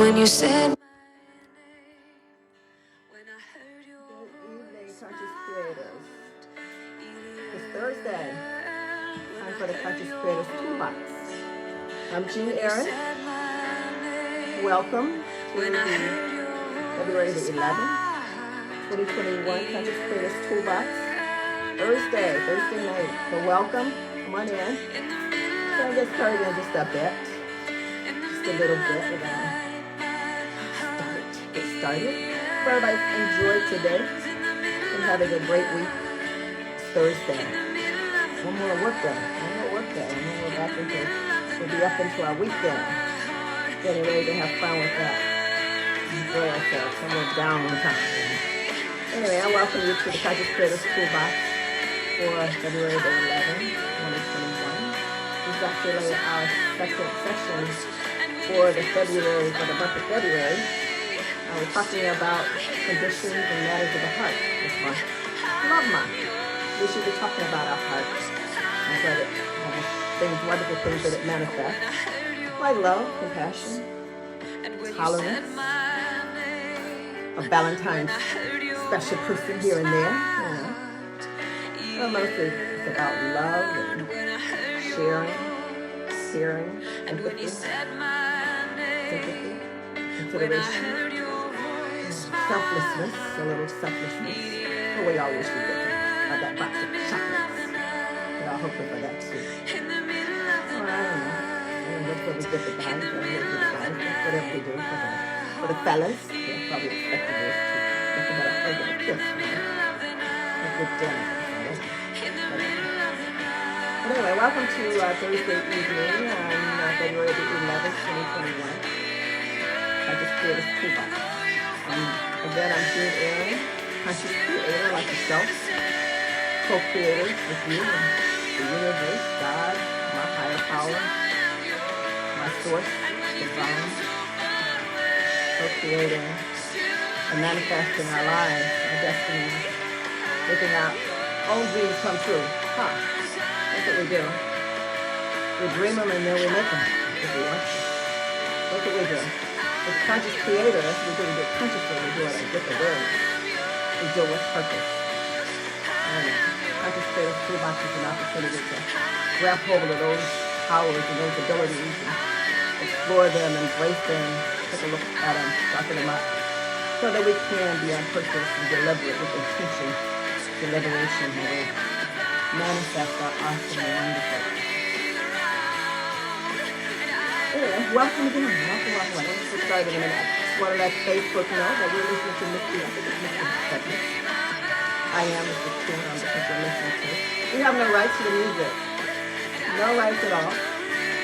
when you said my name, when I heard your Good evening, Conscious Creators. It's Thursday. Time for the Conscious Creators Toolbox. I'm Jean Aaron. Welcome to February the 11th, 2021 Conscious Creators Toolbox. Thursday night. So welcome. Come on in. Gonna get started in just a bit. Just a little bit. We're gonna get started. Hope everybody enjoyed today and having a great week. It's Thursday. One more work day. And then we're back we'll be up into our weekend. Getting ready to have fun with that. Enjoy ourselves. Somewhere down one time. Anyway, I welcome you to the Conscious Creators Toolbox for February the 11th, 2021. This is actually our second session for the month of February. We're talking about conditions and matters of the heart this month. Love month. We should be talking about our hearts and wonderful things that it manifests, like love, compassion, tolerance, a Valentine's special person here and there. Well, mostly it's about love and sharing, empathy, sympathy, consideration, selflessness, a little selflessness. But we always do that box of chocolates. But I'm hoping for that too. Well, I don't know. That's what we get the guys. Whatever we do for the fellas. They're probably expecting us to think about a hug and a kiss. A good dinner. But anyway, welcome to Thursday evening on February the 11th, 2021. I just created this Toolbox. Again, I'm Jean Aaron, conscious creator like yourself, co-creator with you and the universe, God, my higher power, my source, divine, co-creating and manifesting our lives, our destiny, making our own dreams come true. That's what we do. We dream them and then we make them if we want to. That's what we do. As conscious creators, we do it consciously. We do it with awareness. We do it with purpose. And Conscious Creators Toolbox is an opportunity to grab hold of those powers and those abilities and explore them, embrace them, take a look at them, sharpen them up, so that we can be on purpose and deliberate with intention, deliberation, and we manifest our awesome and wonderful. Anyway, welcome again. Welcome. Let's get started in a minute. Just want to let Facebook know that we're listening to Misty. I think it's Misty segment. I am Mr. King. I'm the person you're listening to. We have no rights to the music. No rights at all.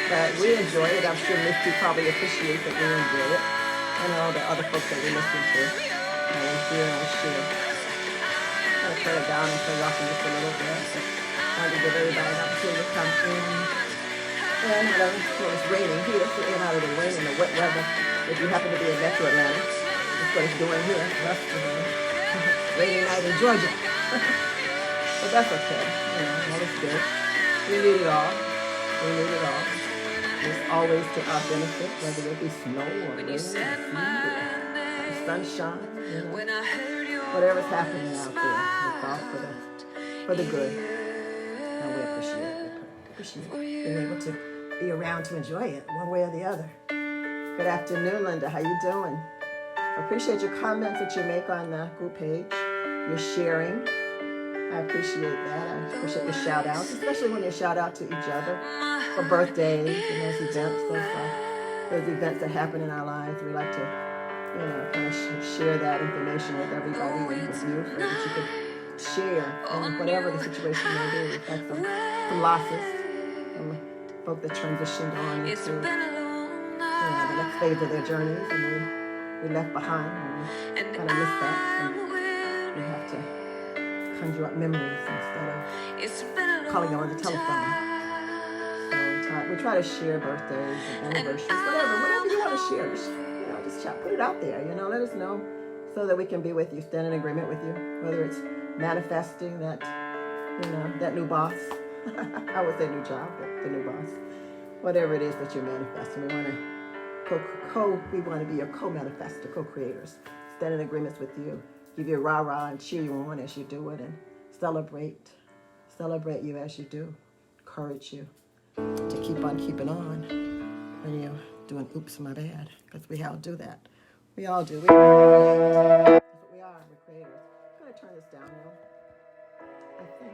But we enjoy it. I'm sure Misty probably appreciates that we enjoy it. And all the other folks that we listen to. And we hear and we share. I'm going to turn it down and turn it off in just a little bit. So trying to give everybody an opportunity to come in. And when it's raining here, so in out of the rain and the wet weather, if you happen to be in Metro Atlanta, that's what it's doing here. That's rainy night in Georgia. But that's okay. That is good. We need it all. It's always to our benefit, whether it be snow or rain or sea or sunshine, whatever's happening out there, it's all for the good. And we appreciate being able to be around to enjoy it one way or the other. Good afternoon, Linda. How you doing? I appreciate your comments that you make on the group page. Your sharing. I appreciate that. I appreciate your shout outs, especially when you shout out to each other for birthdays and those events that happen in our lives. We like to, kind of share that information with everybody and with you so that you can share in whatever the situation may be. We've had some losses. Folk that transitioned on into the next phase of their journeys, and we left behind, and we kind of missed that. And we have to conjure up memories instead of calling them on the telephone. So we try to share birthdays and anniversaries, whatever you want to share. Just put it out there. Let us know so that we can be with you, stand in agreement with you. Whether it's manifesting that, that new boss. I would say new job, but the new boss. Whatever it is that you're manifesting, we want to We want to be your co-manifestor, co-creators. Stand in agreements with you. Give you a rah-rah and cheer you on as you do it and celebrate. Celebrate you as you do. Encourage you to keep on keeping on when you're doing oops, my bad. Because we all do that. We all do. That's what we are. We're creators. I'm going to turn this down now. I think.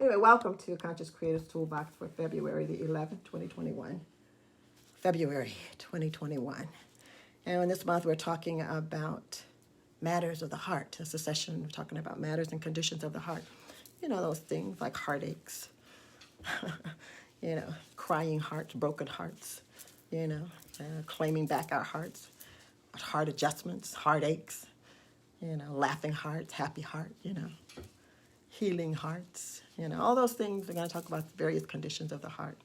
Anyway, welcome to Conscious Creators Toolbox for February the 11th, 2021. February 2021. And in this month, we're talking about matters of the heart. It's a session we're talking about matters and conditions of the heart. You know, those things like heartaches, crying hearts, broken hearts, claiming back our hearts, heart adjustments, heartaches, laughing hearts, happy heart, healing hearts, all those things. We're going to talk about various conditions of the heart.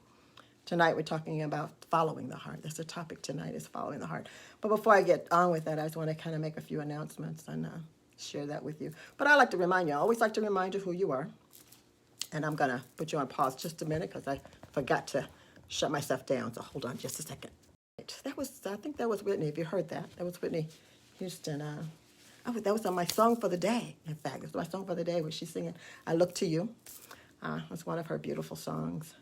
Tonight we're talking about following the heart. That's the topic tonight, is following the heart. But before I get on with that, I just want to kind of make a few announcements and share that with you. But I like to remind you, I always like to remind you who you are. And I'm going to put you on pause just a minute because I forgot to shut myself down. So hold on just a second. I think that was Whitney, if you heard that. That was Whitney Houston. That was on my song for the day. In fact, it was my song for the day where she's singing I Look to You. It's one of her beautiful songs.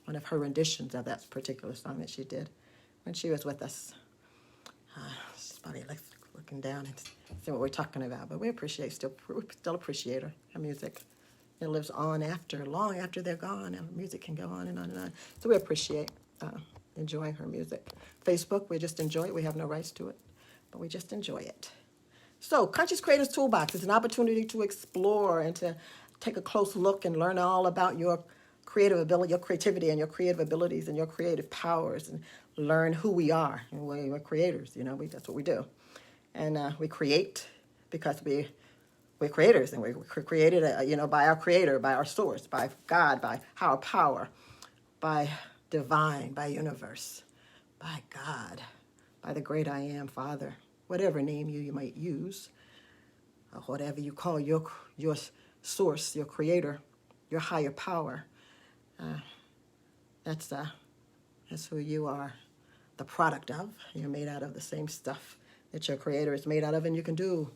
One of her renditions of that particular song that she did when she was with us. She's probably looking down and see what we're talking about, but we still appreciate her music. It lives on long after they're gone, and music can go on and on and on. So we appreciate enjoying her music. Facebook, we just enjoy it. We have no rights to it, but we just enjoy it. So Conscious Creators Toolbox is an opportunity to explore and to take a close look and learn all about your creative ability, your creativity and your creative abilities and your creative powers, and learn who we are. And we're creators, that's what we do. And we create because we're creators, and we're created, by our creator, by our source, by God, by higher power, by divine, by universe, by God, by the great I am, Father, whatever name you might use, or whatever you call your source, your creator, your higher power. That's who you are the product of. You're made out of the same stuff that your creator is made out of, and you can do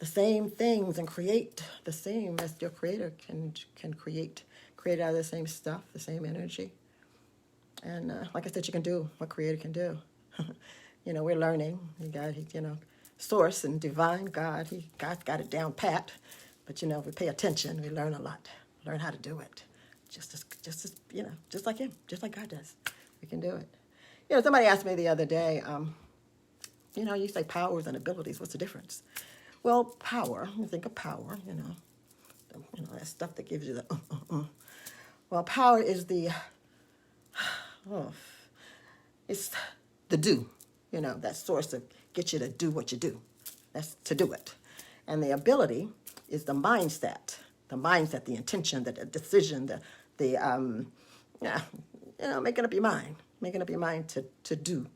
the same things and create the same as your creator can create out of the same stuff, the same energy. And like I said, you can do what creator can do. We're learning. Source and divine God's got it down pat. But if we pay attention, we learn a lot. Learn how to do it. Just like him, just like God does. We can do it. Somebody asked me the other day, you say powers and abilities, what's the difference? Well, power, you think of power, that stuff that gives you the Well, power is it's the do, that source that gets you to do what you do. That's to do it. And the ability is the mindset, the intention, the decision, making up your mind to do,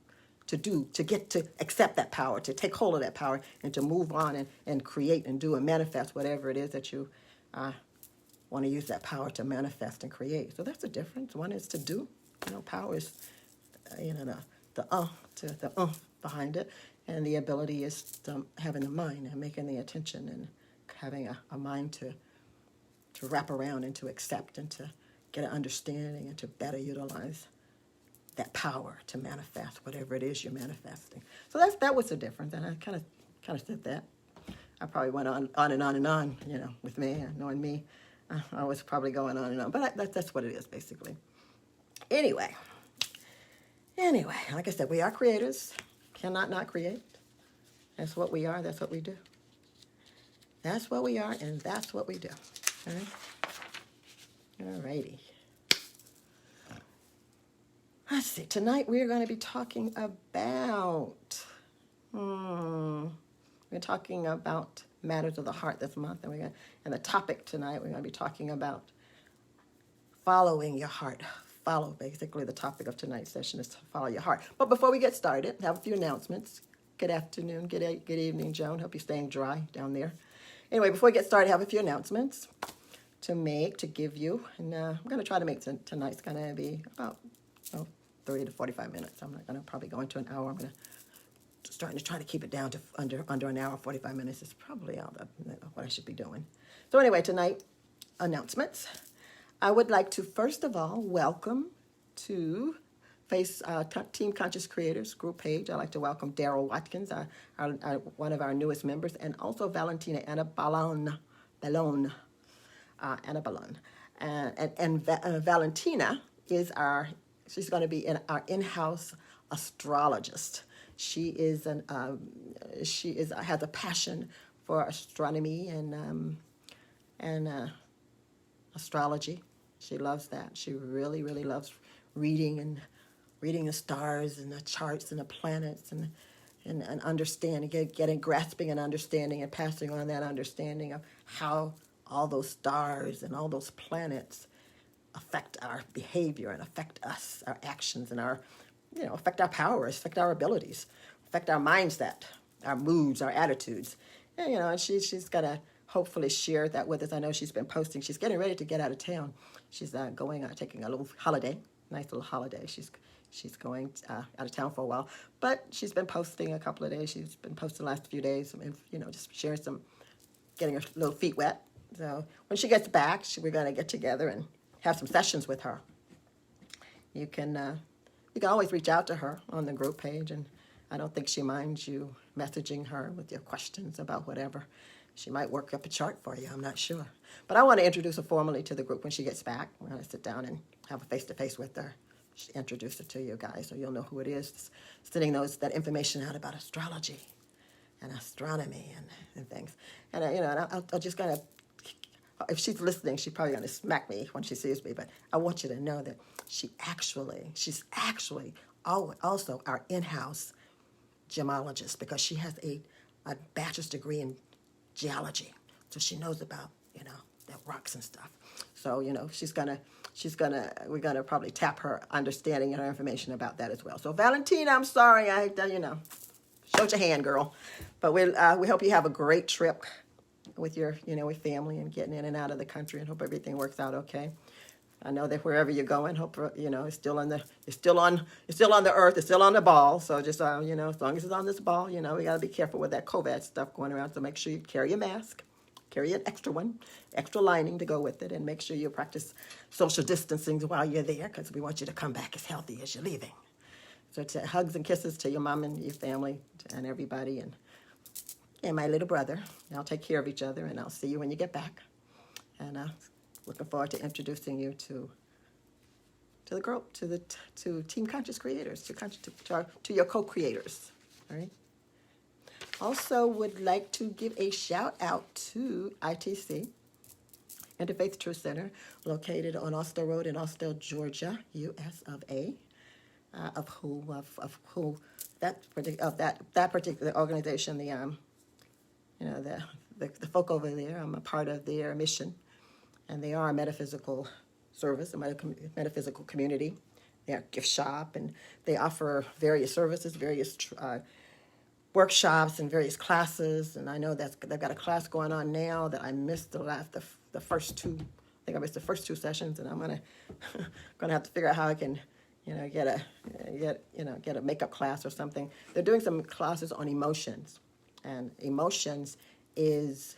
to get to accept that power, to take hold of that power, and to move on and create and do and manifest whatever it is that you want to use that power to manifest and create. So that's the difference. One is to do. Power is, the behind it, and the ability is having the mind and making the attention and having a mind to wrap around and to accept and to get an understanding and to better utilize that power to manifest whatever it is you're manifesting. So that was the difference, and I kind of said that. I probably went on and on and on, with me, knowing me. I was probably going on and on, but that's what it is, basically. Anyway, like I said, we are creators. Cannot not create. That's what we are. That's what we do. That's what we are, and that's what we do. All right? All righty. Let's see. Tonight we're going to be talking about matters of the heart this month, and the topic tonight we're going to be talking about following your heart. Basically, the topic of tonight's session is to follow your heart. But before we get started, I have a few announcements. Good afternoon, good evening, Joan. Hope you're staying dry down there. Anyway, before we get started, I have a few announcements. to give you, and I'm going to try to make tonight's going to be about 30 to 45 minutes. I'm not going to probably go into an hour. I'm going to starting to try to keep it down to under an hour. 45 minutes is probably all what I should be doing. So anyway, tonight, announcements. I would like to first of all welcome to Team Conscious Creators group page. I'd like to welcome Daryl Watkins, one of our newest members, and also Valentina Anna Ballon. Anna Ballon. And Valentina she's going to be our in-house astrologist. She is has a passion for astronomy and astrology. She loves that. She really, really loves reading the stars and the charts and the planets and understanding, grasping and understanding and passing on that understanding of how all those stars and all those planets affect our behavior and affect us, our actions and affect our powers, affect our abilities, affect our mindset, our moods, our attitudes. And she's got to hopefully share that with us. I know she's been posting. She's getting ready to get out of town. She's taking a little holiday, nice little holiday. She's going out of town for a while, but she's been posting a couple of days. She's been posting the last few days, just sharing getting her little feet wet. So when she gets back, we're going to get together and have some sessions with her. You can always reach out to her on the group page, and I don't think she minds you messaging her with your questions about whatever. She might work up a chart for you, I'm not sure. But I want to introduce her formally to the group when she gets back. We're going to sit down and have a face-to-face with her. Introduce her to you guys so you'll know who it is. Sending that information out about astrology and astronomy and things. And, I'll just kind of, if she's listening, she's probably going to smack me when she sees me, but I want you to know that she's actually also our in-house gemologist, because she has a bachelor's degree in geology, so she knows about the rocks and stuff. So we're gonna probably tap her understanding and her information about that as well. So Valentina, I'm sorry, showed your hand, girl, but we hope you have a great trip with your with family and getting in and out of the country, and hope everything works out okay. I know that wherever you're going, hope it's still on the earth, it's still on the ball. So just as long as it's on this ball, we got to be careful with that COVID stuff going around. So make sure you carry your mask, carry an extra lining to go with it, and make sure you practice social distancing while you're there, because we want you to come back as healthy as you're leaving. So hugs and kisses to your mom and your family and everybody, and my little brother. I'll take care of each other, and I'll see you when you get back. And looking forward to introducing you to the group, to Team Conscious Creators, to your co-creators. All right. Also, would like to give a shout out to ITC, Interfaith Truth Center, located on Austell Road in Austell, Georgia, U.S. of A. That particular organization, the folk over there. I'm a part of their mission. And they are a metaphysical service, a metaphysical community. They are a gift shop, and they offer various services, various workshops, and various classes. And I know they've got a class going on now that I missed the first two. I think I missed the first two sessions, and I'm gonna have to figure out how I can, get a makeup class or something. They're doing some classes on emotions, and emotions is.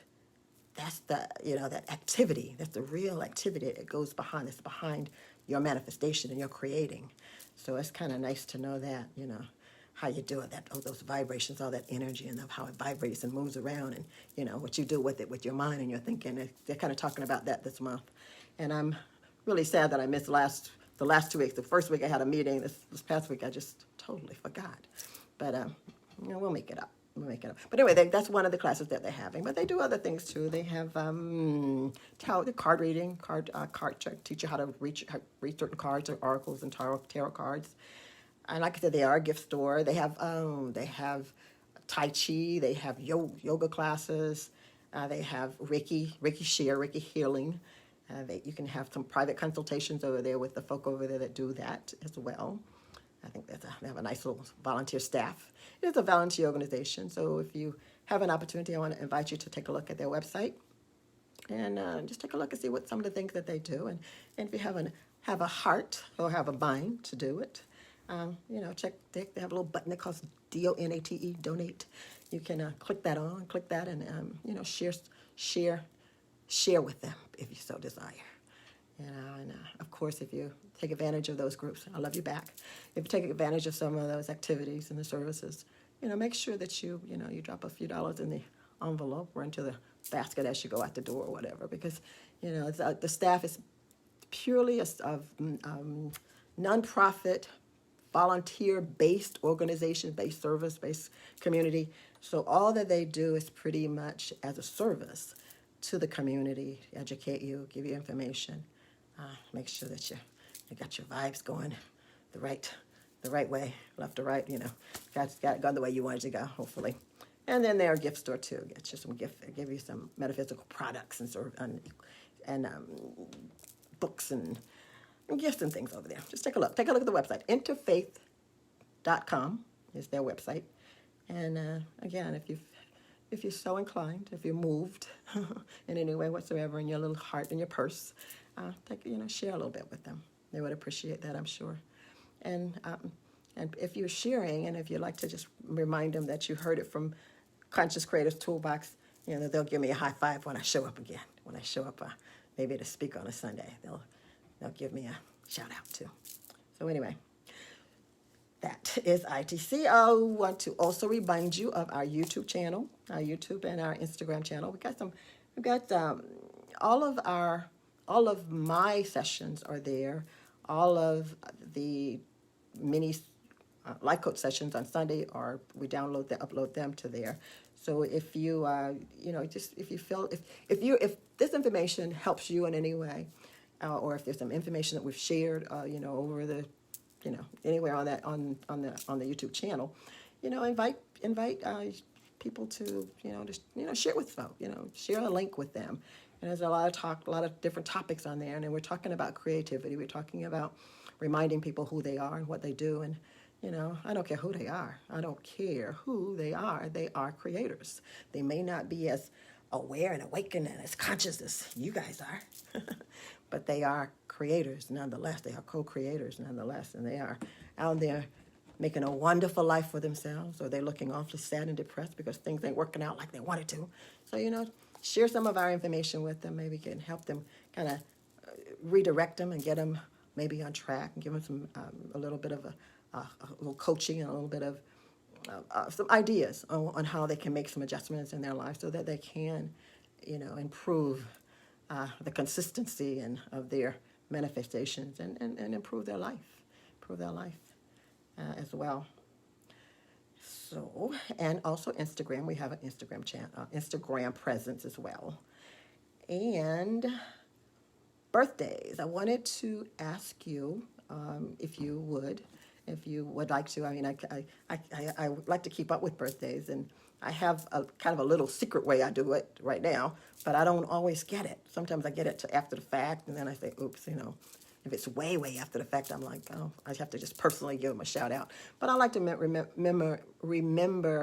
That's that activity. That's the real activity that goes behind. It's behind your manifestation and your creating. So it's kind of nice to know that, how you do it, those vibrations, all that energy, and how it vibrates and moves around, and, what you do with it, with your mind and your thinking. They're kind of talking about that this month. And I'm really sad that I missed the last 2 weeks. The first week I had a meeting. This past week I just totally forgot. But, we'll make it up. But anyway, that's one of the classes that they're having. But they do other things too. They have the card reading, card check, teach you how to read certain cards or oracles and tarot cards. And like I said, they are a gift store. They have Tai Chi. They have yoga classes. They have Reiki share, Reiki healing. You can have some private consultations over there with the folk over there that do that as well. I think they have a nice little volunteer staff. It is a volunteer organization, so if you have an opportunity, I want to invite you to take a look at their website. and just take a look and see what some of the things that they do. And if you have a heart or have a mind to do it, check. They have a little button that calls DONATE, donate. You can click that, and share with them if you so desire. And of course, if you take advantage of those groups, I love you back. If you take advantage of some of those activities and the services, make sure that you drop a few dollars in the envelope or into the basket as you go out the door or whatever, because the staff is purely of nonprofit, volunteer-based organization-based service-based community. So all that they do is pretty much as a service to the community, educate you, give you information, make sure that you got your vibes going the right way, left to right. Got it gone the way you wanted to go, hopefully. And then they're a gift store too. Get you some give you some metaphysical products and books and gifts and things over there. Just take a look. Take a look at the website. Interfaith.com is their website. And again, if you're so inclined, if you're moved in any way whatsoever in your little heart and your purse, share a little bit with them. They would appreciate that, I'm sure. And if you're sharing, and if you'd like to just remind them that you heard it from Conscious Creators Toolbox, they'll give me a high five when I show up again. When I show up, maybe to speak on a Sunday, they'll give me a shout out too. So anyway, that is ITC. I want to also remind you of our YouTube channel, our YouTube and our Instagram channel. We've got all of my sessions are there. All of the mini life coach sessions on Sunday we upload them to there. So if you if this information helps you in any way, or if there's some information that we've shared, over the, anywhere on the YouTube channel, invite people to, share with folks, share a link with them. And there's a lot of different topics on there, and then we're talking about creativity. We're talking about reminding people who they are and what they do, and I don't care who they are. I don't care who they are. They are creators. They may not be as aware and awakened and as conscious as you guys are, but they are creators nonetheless. They are co-creators nonetheless, and they are out there making a wonderful life for themselves, or they're looking awfully sad and depressed because things ain't working out like they wanted to. So, share some of our information with them. Maybe can help them kind of redirect them and get them maybe on track, and give them some a little bit of a little coaching and a little bit of some ideas on how they can make some adjustments in their life so that they can, improve the consistency of their manifestations and improve their life as well. So, and also Instagram. We have an Instagram channel, Instagram presence as well. And birthdays. I wanted to ask you if you would like to. I mean, I would like to keep up with birthdays, and I have a kind of a little secret way I do it right now, but I don't always get it. Sometimes I get it after the fact, and then I say, oops, if it's way after the fact, I'm like, oh, I have to just personally give them a shout out. But I like to remember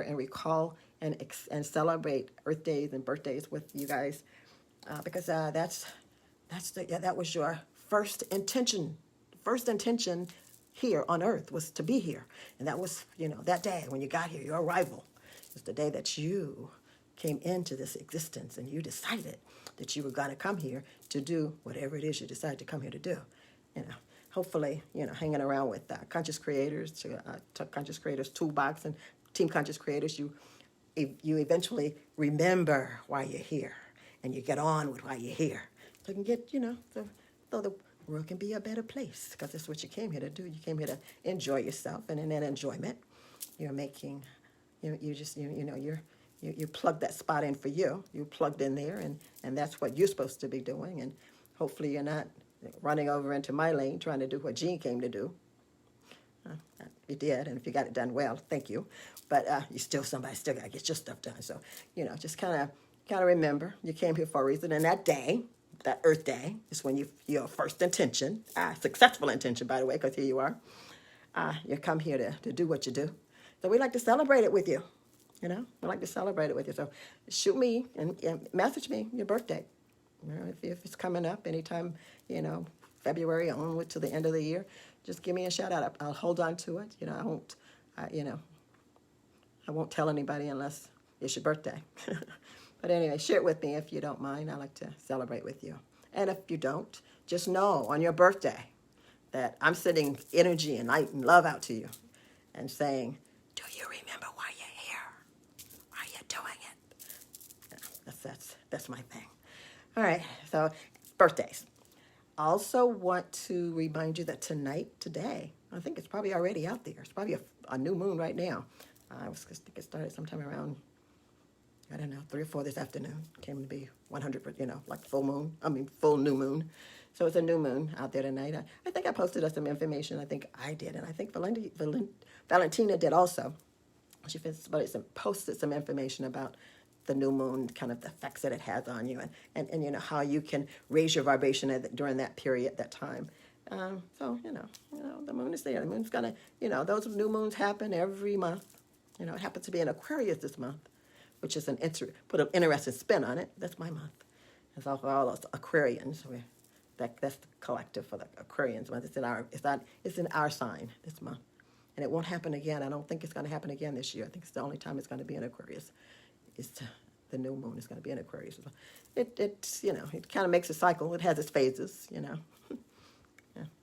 and recall and celebrate birthdays and birthdays with you guys, because that was your first intention. First intention here on earth was to be here, and that was that day when you got here, your arrival is the day that you came into this existence, and you decided that you were going to come here to do whatever it is you decided to come here to do. Hopefully, hanging around with Conscious Creators, Conscious Creators Toolbox and Team Conscious Creators, you eventually remember why you're here, and you get on with why you're here. So you can get, so the world can be a better place, because that's what you came here to do. You came here to enjoy yourself, and in that enjoyment, you're making, you plug that spot in for you. You plugged in there, and that's what you're supposed to be doing. And hopefully you're not running over into my lane trying to do what Jean came to do. You did, and if you got it done well, thank you. But you still got to get your stuff done. So, just kind of remember you came here for a reason, and that day, that Earth Day, is when your first intention, successful intention, by the way, because here you are. You come here to do what you do. So we like to celebrate it with you. We like to celebrate it with you. So shoot me and message me your birthday. If it's coming up anytime, February onward to the end of the year, just give me a shout out. I'll hold on to it. I won't tell anybody unless it's your birthday. But anyway, share it with me if you don't mind. I like to celebrate with you. And if you don't, just know on your birthday that I'm sending energy and light and love out to you and saying, do you remember why you're here? Why you're doing it? That's my thing. All right, so birthdays. Also want to remind you that today, I think it's probably already out there. It's probably a new moon right now. I was going to get started sometime around, 3 or 4 this afternoon. Came to be 100, like full new moon. So it's a new moon out there tonight. I think I posted us some information. I think I did, and I think Valentina did also. She posted some information about the new moon, kind of the effects that it has on you, and how you can raise your vibration during that period, that time. So the moon is there. The moon's gonna, those new moons happen every month. It happens to be in Aquarius this month, which is put an interesting spin on it. That's my month. It's all for all those Aquarians. That's the collective for the Aquarians month. It's in our sign this month, and it won't happen again. I don't think it's going to happen again this year. I think it's the only time it's going to be in Aquarius. The new moon is going to be in Aquarius. It kind of makes a cycle. It has its phases. Yeah,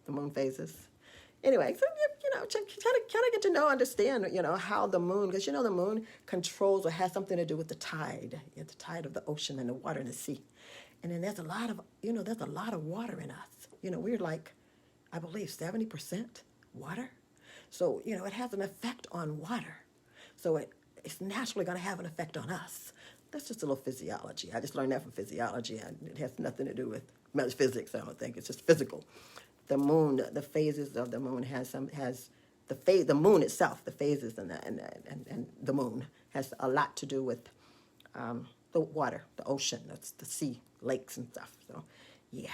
the moon phases. Anyway, so kind of get to understand, how the moon, because the moon controls or has something to do with the tide, the tide of the ocean and the water and the sea, and then there's a lot of water in us. We're like, I believe 70% water, so it has an effect on water, so it's naturally going to have an effect on us. That's just a little physiology. I just learned that from physiology, and it has nothing to do with physics. I don't think it's just physical. The moon, the phases of the moon the moon itself, the phases and the moon has a lot to do with the water, the ocean, that's the sea, lakes and stuff. So yeah,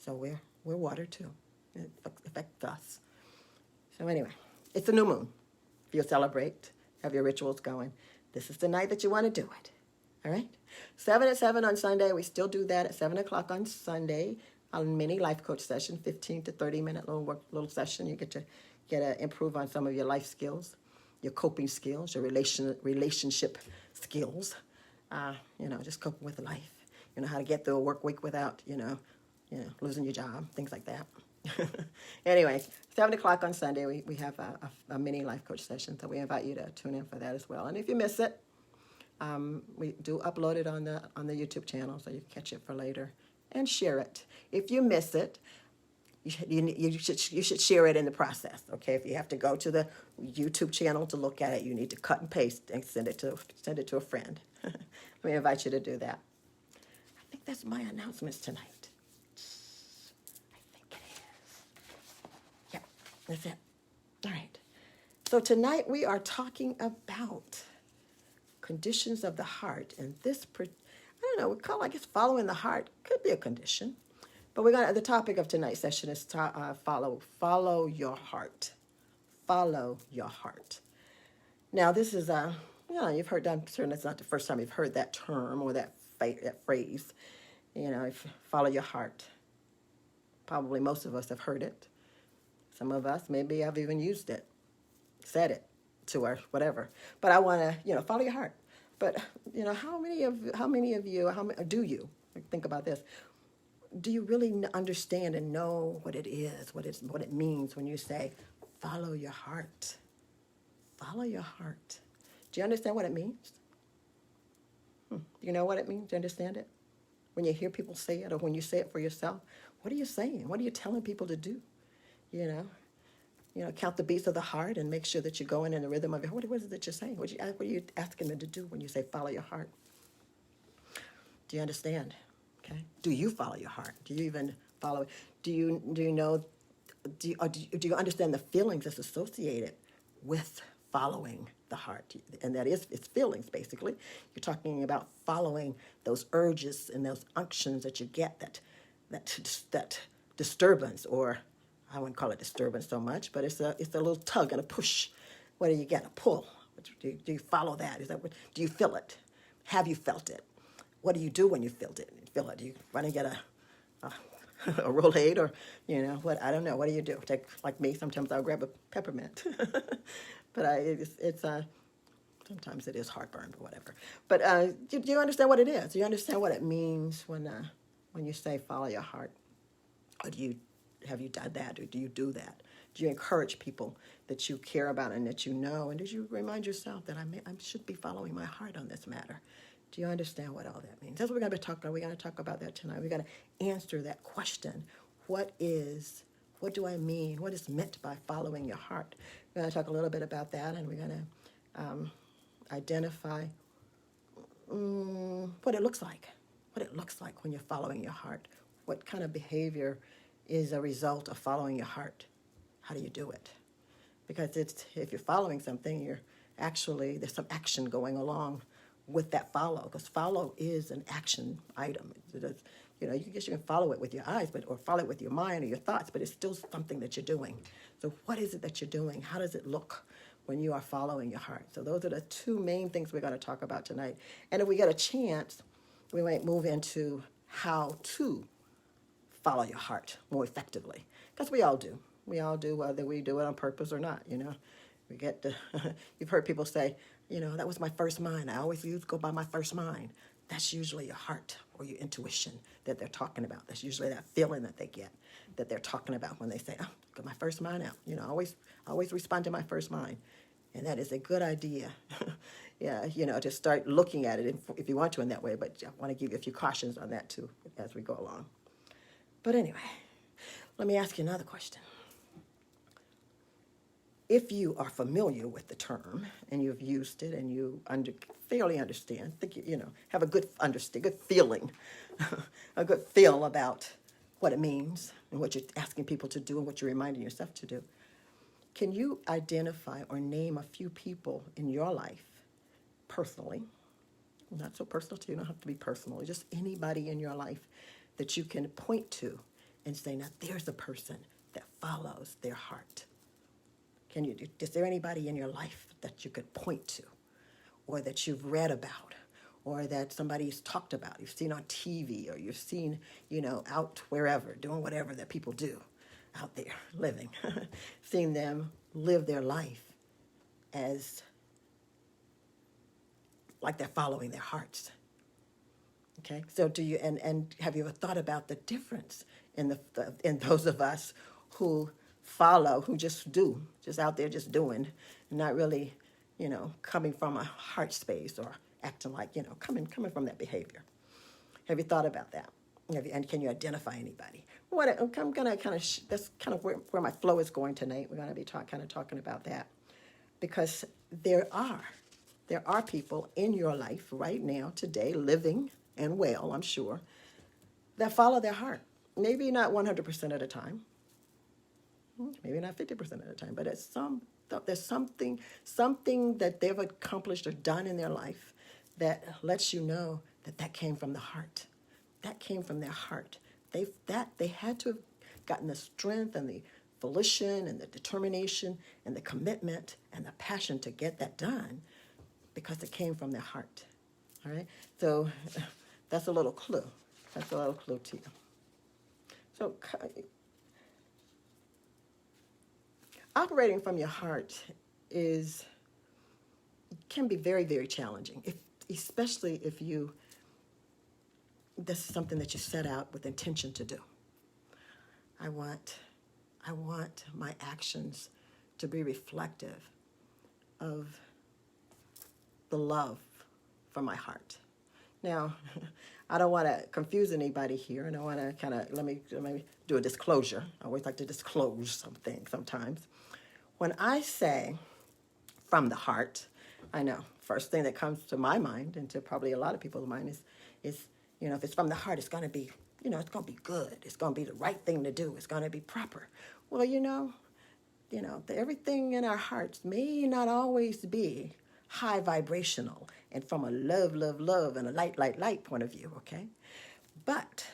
so we're water too. It affects us. So anyway, it's a new moon. If you'll celebrate, have your rituals going, this is the night that you want to do it. All right? 7 at 7 on Sunday. We still do that at 7 o'clock on Sunday. A mini life coach session, 15 to 30-minute little session. You get to improve on some of your life skills, your coping skills, your relationship skills. Just coping with life. How to get through a work week without, losing your job, things like that. Anyway, 7 o'clock on Sunday, we have a mini life coach session, so we invite you to tune in for that as well. And if you miss it, we do upload it on the YouTube channel, so you catch it for later. And share it. If you miss it, you should share it in the process. Okay, if you have to go to the YouTube channel to look at it, you need to cut and paste and send it to a friend. Let me invite you to do that. I think that's my announcements tonight. I think it is. Yep, that's it. All right. So tonight we are talking about conditions of the heart, and this. I don't know, we call it, I guess, following the heart. Could be a condition. But the topic of tonight's session is follow your heart. Follow your heart. Now, this is, you've heard that, I'm certain it's not the first time you've heard that term or that phrase. Follow your heart. Probably most of us have heard it. Some of us maybe have even used it, said it to our whatever. But I want to, follow your heart. But, how many of you, do you, think about this, do you really understand and know what it is, what it means when you say, follow your heart? Follow your heart. Do you understand what it means? Do you know what it means? Do you understand it? When you hear people say it or when you say it for yourself, what are you saying? What are you telling people to do? Count the beats of the heart and make sure that you're going in the rhythm of it. What is it that you're saying? What are you asking them to do when you say follow your heart? Do you understand? Okay. Do you follow your heart? Do you even follow it? Do you understand the feelings that's associated with following the heart? And that is, it's feelings, basically. You're talking about following those urges and those unctions that you get, that disturbance, or I wouldn't call it disturbance so much, but it's a little tug and a push. What do you get? A pull. Do you follow that? Do you feel it? Have you felt it? what do you do when you feel it? Do you run and get a a Rolade or, what, I don't know. What do you do? Take, like me, sometimes I'll grab a peppermint. But sometimes it is heartburn or whatever. But do you understand what it is? Do you understand what it means when you say follow your heart? Or have you done that? Or do you do that? Do you encourage people that you care about and that you know? And did you remind yourself that I should be following my heart on this matter? Do you understand what all that means? That's what we're going to talk about. We're going to talk about that tonight. We're going to answer that question. What do I mean? What is meant by following your heart? We're going to talk a little bit about that, and we're going to identify what it looks like. What it looks like when you're following your heart. What kind of behavior is a result of following your heart? How do you do it? Because if you're following something, there's some action going along with that follow, because follow is an action item. It is, you can follow it with your eyes, or follow it with your mind or your thoughts, but it's still something that you're doing. So what is it that you're doing? How does it look when you are following your heart? So those are the two main things we're going to talk about tonight. And if we get a chance, we might move into how to follow your heart more effectively, because we all do. We all do, whether we do it on purpose or not. We get to, you've heard people say, that was my first mind. I always go by my first mind. That's usually your heart or your intuition that they're talking about. That's usually that feeling that they get, that they're talking about when they say, oh, got my first mind out. Always respond to my first mind. And that is a good idea. Yeah, to start looking at it if you want to in that way. But I want to give you a few cautions on that too as we go along. But anyway, let me ask you another question. If you are familiar with the term and you've used it and you fairly understand, have a good feeling, a good feel about what it means and what you're asking people to do and what you're reminding yourself to do, can you identify or name a few people in your life personally, not so personal to you, don't have to be personal, just anybody in your life that you can point to and say, now there's a person that follows their heart? Is there anybody in your life that you could point to, or that you've read about, or that somebody's talked about, you've seen on TV, or you've seen, out wherever, doing whatever that people do out there, living, seeing them live their life as like they're following their hearts? Okay, so do you, and have you ever thought about the difference in in those of us who follow, who just out there just doing, not really, coming from a heart space or acting like, coming from that behavior? Have you thought about that? And can you identify anybody? I'm gonna that's kind of where my flow is going tonight. We're gonna be talking about that, because there are people in your life right now, today, living and well, I'm sure, that follow their heart. Maybe not 100% of the time, maybe not 50% of the time, but there's something that they've accomplished or done in their life that lets you know that came from the heart. That came from their heart. They had to have gotten the strength and the volition and the determination and the commitment and the passion to get that done because it came from their heart. All right? So that's a little clue. That's a little clue to you. So operating from your heart can be very, very challenging, especially if this is something that you set out with intention to do. I want my actions to be reflective of the love from my heart. Now, I don't want to confuse anybody here, and I want to let me do a disclosure. I always like to disclose something sometimes. When I say from the heart, I know first thing that comes to my mind, and to probably a lot of people's mind, is if it's from the heart, it's going to be, it's going to be good. It's going to be the right thing to do. It's going to be proper. Well, everything in our hearts may not always be high vibrational and from a love, and a light point of view, okay? But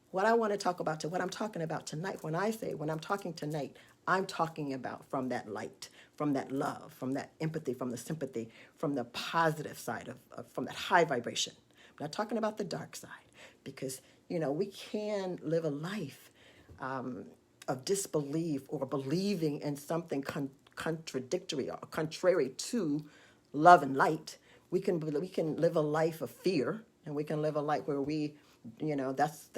what I want to talk about, what I'm talking about tonight, when I'm talking tonight, I'm talking about from that light, from that love, from that empathy, from the sympathy, from the positive side from that high vibration. I'm not talking about the dark side, because, we can live a life of disbelief or believing in something contradictory or contrary to love and light. We can live a life of fear, and we can live a life where that's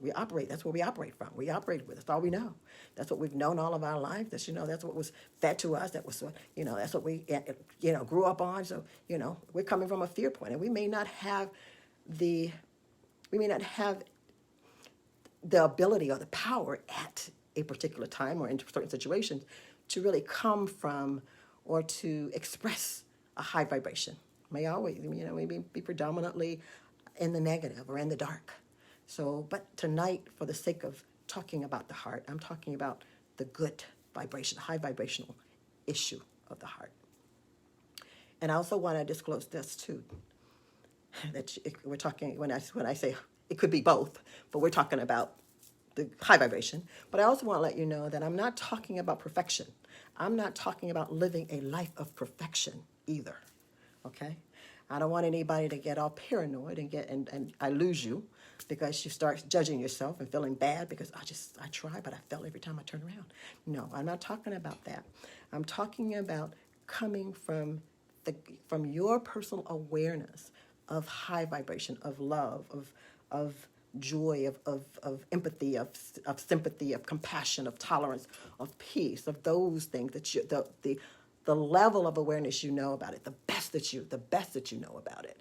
we operate. That's where we operate from. We operate with. That's all we know. That's what we've known all of our life. That's what was fed to us. That was what that's what we grew up on. So we're coming from a fear point, and we may not have the ability or the power at a particular time or in certain situations to really come from or to express a high vibration. May always, maybe be predominantly in the negative or in the dark. So, but tonight, for the sake of talking about the heart, I'm talking about the good vibration, high vibrational issue of the heart. And I also want to disclose this too, that we're talking, when I say it could be both, but we're talking about the high vibration. But I also want to let you know that I'm not talking about perfection. I'm not talking about living a life of perfection either. Okay? I don't want anybody to get all paranoid and I lose you because you start judging yourself and feeling bad because I try, but I fail every time I turn around. No, I'm not talking about that. I'm talking about coming from your personal awareness of high vibration, of love, of joy, of empathy, of sympathy, of compassion, of tolerance, of peace, of those things that the level of awareness about it, the best that you know about it.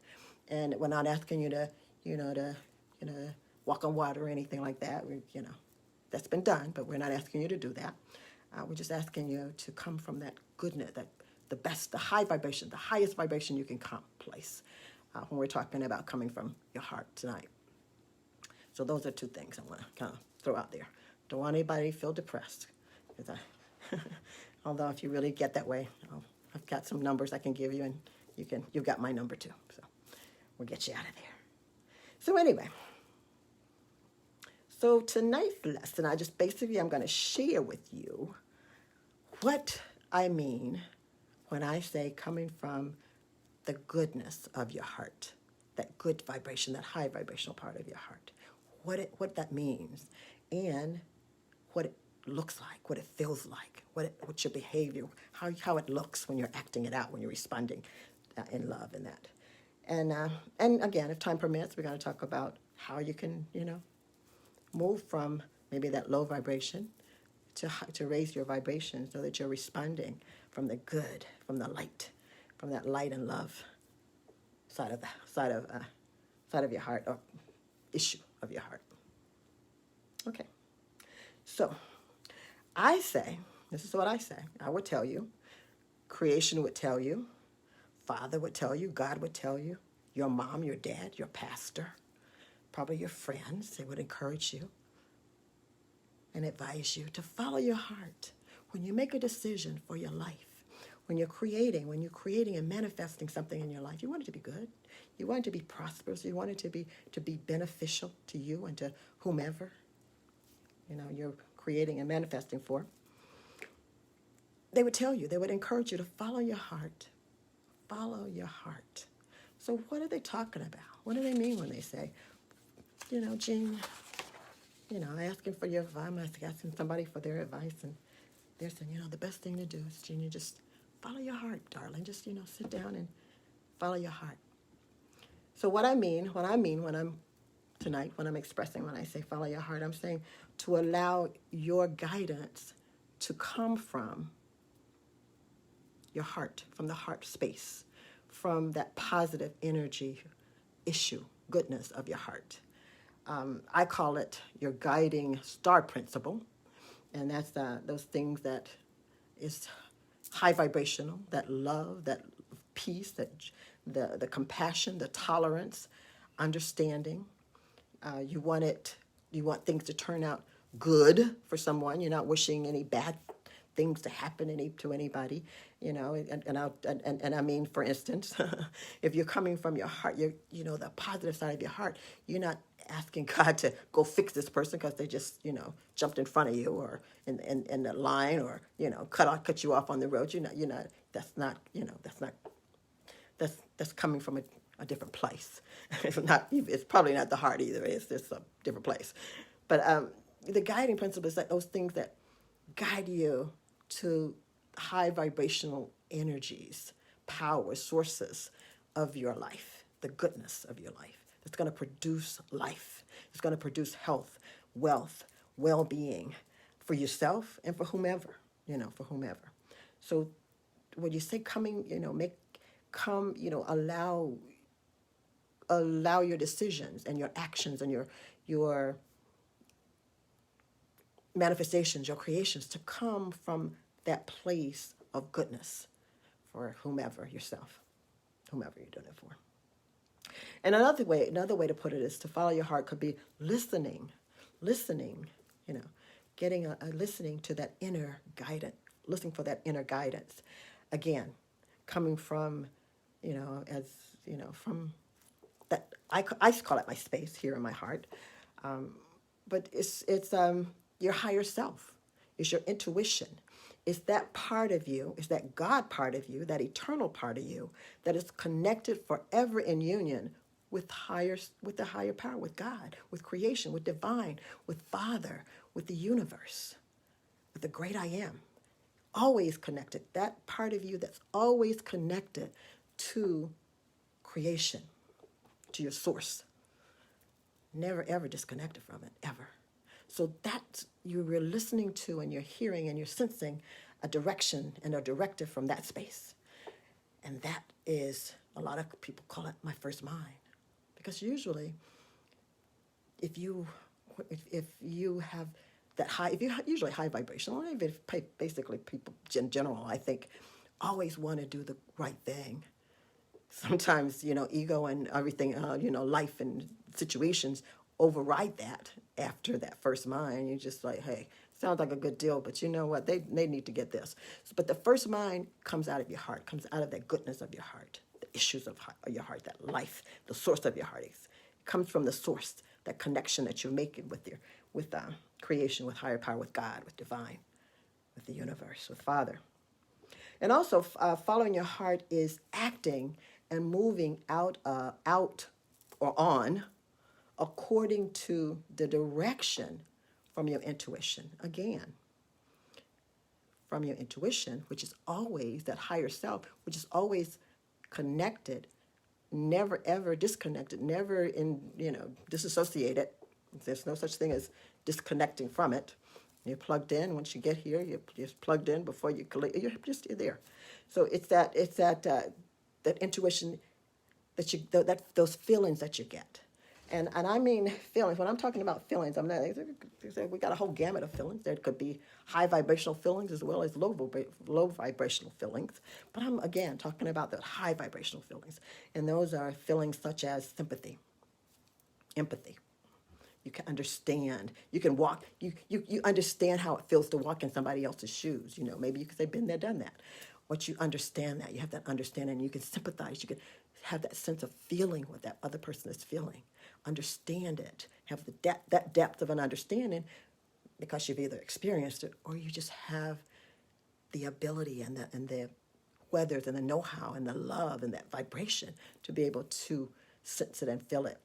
And we're not asking you to walk on water or anything like that. That's been done, but we're not asking you to do that. We're just asking you to come from that goodness, that the high vibration, the highest vibration you can come place when we're talking about coming from your heart tonight. So those are two things I want to kind of throw out there. Don't want anybody to feel depressed. Although if you really get that way, I've got some numbers I can give you, and you've got my number too. So we'll get you out of there. So anyway, so tonight's lesson, I'm going to share with you what I mean when I say coming from the goodness of your heart, that good vibration, that high vibrational part of your heart, what that means, and what it looks like, what it feels like, what's your behavior, how it looks when you're acting it out, when you're responding in love and that. And again, if time permits, we're going to talk about how you can, move from maybe that low vibration to raise your vibration so that you're responding from the good, from the light, from that light and love side of your heart, or issue of your heart. Okay. So this is what I say. I would tell you, creation would tell you, Father would tell you, God would tell you, your mom, your dad, your pastor, probably your friends, they would encourage you and advise you to follow your heart. When you make a decision for your life, when you're creating and manifesting something in your life, you want it to be good. You want it to be prosperous. You want it to be beneficial to you and to whomever you're creating and manifesting for. They would tell you, they would encourage you to follow your heart. Follow your heart. So what are they talking about? What do they mean when they say, Jean, asking for your advice, I'm asking somebody for their advice, and they're saying, the best thing to do is, Jean, you just follow your heart, darling. Just, sit down and follow your heart. So what I mean when I'm expressing, when I say follow your heart, I'm saying to allow your guidance to come from your heart, from the heart space, from that positive energy issue, goodness of your heart. I call it your guiding star principle, and that's those things that is high vibrational, that love, that peace, that the compassion, the tolerance, understanding. You want things to turn out good for someone. You're not wishing any bad things to happen to anybody, and I mean, for instance, if you're coming from your heart, the positive side of your heart, you're not asking God to go fix this person because they just, jumped in front of you or in the line or, cut you off on the road. That's coming from a different place. It's probably not the heart either. It's just a different place. But the guiding principle is that those things that guide you to high vibrational energies, power, sources of your life, the goodness of your life. It's going to produce life. It's going to produce health, wealth, well-being for yourself and for whomever, for whomever. So when you say coming, allow your decisions and your actions and your manifestations, your creations to come from that place of goodness for whomever, yourself, whomever you're doing it for. And another way to put it is to follow your heart could be listening, getting listening to that inner guidance, listening for that inner guidance. Again, coming from, from that, I call it my space here in my heart. But it's your higher self. It's your intuition. It's that part of you, it's that God part of you, that eternal part of you that is connected forever in union with the higher power, with God, with creation, with divine, with Father, with the universe, with the great I am. Always connected. That part of you that's always connected to creation, to your source. Never, ever disconnected from it, ever. So that you're listening to and you're hearing and you're sensing a direction and a directive from that space. And that is, a lot of people call it my first mind. Because usually, if you have that high, if you're usually high vibrational, basically people in general, I think, always want to do the right thing. Sometimes, ego and everything, life and situations override that after that first mind. You're just like, hey, sounds like a good deal, but you know what? They need to get this. But the first mind comes out of your heart, comes out of that goodness of your heart, the issues of your heart, that life, the source of your heart. It comes from the source, that connection that you're making with creation, with higher power, with God, with divine, with the universe, with Father. And also, following your heart is acting and moving out or on according to the direction from your intuition. Again, from your intuition, which is always that higher self, which is always connected, never ever disconnected, never disassociated. There's no such thing as disconnecting from it. You're plugged in. Once you get here, you're just plugged in before you're there. So it's that intuition that those feelings that you get. And I mean feelings. When I'm talking about feelings, I'm not. We got a whole gamut of feelings. There could be high vibrational feelings as well as low vibrational feelings. But I'm again talking about the high vibrational feelings, and those are feelings such as sympathy, empathy. You can understand. You can walk. You understand how it feels to walk in somebody else's shoes. Maybe because they've been there, done that. But you understand that. You have that understanding. You can sympathize. You can have that sense of feeling what that other person is feeling. Understand it. Have that depth of an understanding because you've either experienced it or you just have the ability and the weathers and the know-how and the love and that vibration to be able to sense it and feel it.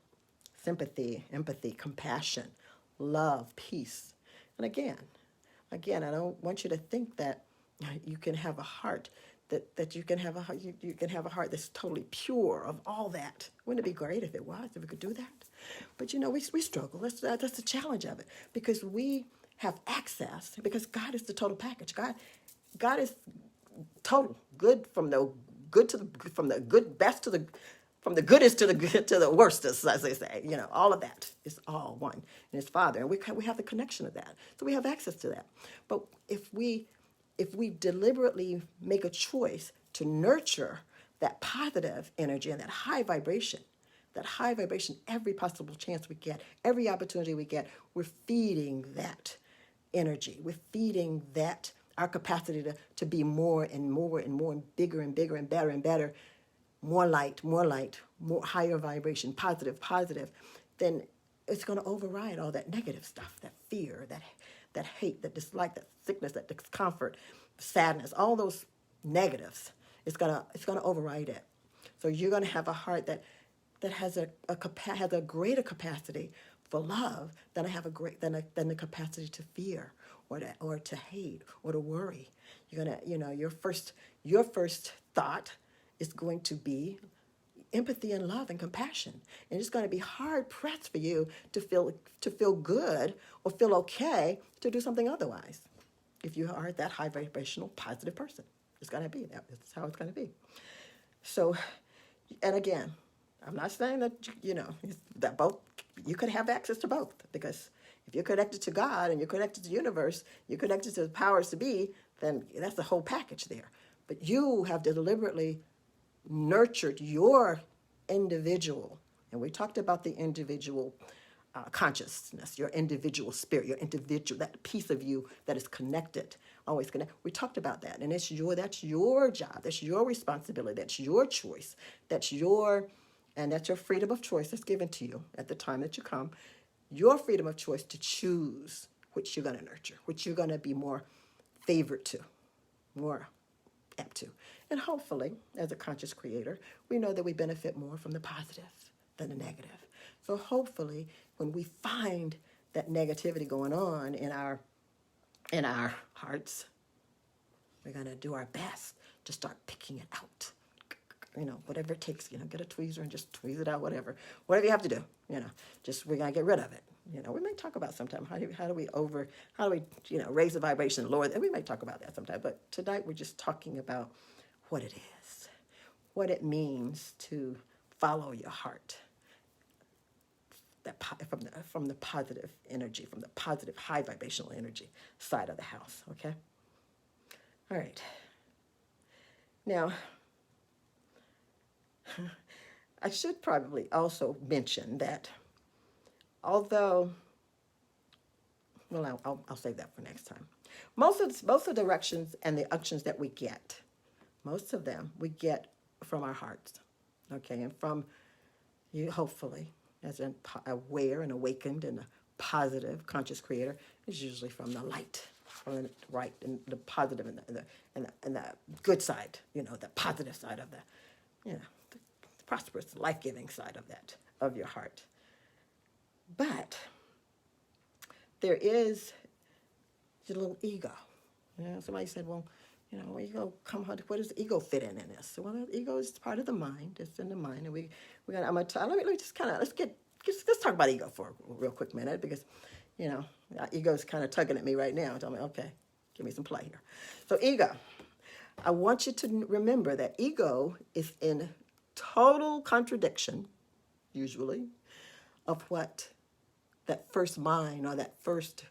Sympathy, empathy, compassion, love, peace. And again, I don't want you to think that you can have a heart that you can have a heart that's totally pure of all that. Wouldn't it be great if it was, if we could do that? But we struggle. That's the challenge of it, because we have access, because God is the total package. God is total good from the good best to the from the goodest to the good to the worstest, as they say. All of that is all one in His Father, and we have the connection of that, so we have access to that. But if we deliberately make a choice to nurture that positive energy and that high vibration, every possible chance we get, every opportunity we get, we're feeding that energy. We're feeding that, our capacity to be more and more and more and bigger and bigger and better and better, more light, more higher vibration, positive, then it's going to override all that negative stuff, that fear, that hate, that dislike, that sickness, that discomfort, sadness, all those negatives. It's gonna override it. So you're gonna have a heart that that has has a greater capacity for love than I have than the capacity to fear or to hate or to worry. You're gonna, your first thought is going to be empathy and love and compassion. And it's going to be hard pressed for you to feel good or feel okay to do something otherwise. If you are that high vibrational positive person, it's going to be that. That's how it's going to be. So, and again, I'm not saying that that both, you could have access to both, because if you're connected to God and you're connected to the universe, you're connected to the powers to be, then that's the whole package there. But you have deliberately nurtured your individual, and we talked about the individual consciousness, your individual spirit, your individual, that piece of you that is connected, always connected. We talked about that, and that's your job, that's your responsibility, that's your choice, that's your freedom of choice that's given to you at the time that you come, your freedom of choice to choose which you're going to nurture, which you're going to be more favored to, more apt to. And hopefully, as a conscious creator, we know that we benefit more from the positive than the negative. So hopefully, when we find that negativity going on in our hearts, we're going to do our best to start picking it out. Whatever it takes, get a tweezer and just tweeze it out, whatever you have to do, just we're going to get rid of it. We may talk about sometime how do we raise the vibration, lower it. We may talk about that sometime, but tonight we're just talking about what it is, what it means to follow your heart, that from the positive energy, from the positive high vibrational energy side of the house. Okay. All right. Now, I should probably also mention that although, well, I'll save that for next time. Most of the directions and the actions that we get, most of them we get from our hearts, okay, and from you, hopefully, as an aware and awakened and a positive conscious creator, is usually from the light, from the right and the positive and the good side, the positive side of the prosperous, life-giving side of that, of your heart. But there is your little ego. Somebody said, well, ego, where does ego fit in this? So, well, the ego is part of the mind. It's in the mind, and let's talk about ego for a real quick minute, because, ego is kind of tugging at me right now. Tell me, okay, give me some play here. So ego, I want you to remember that ego is in total contradiction, usually, of what that first mind or that first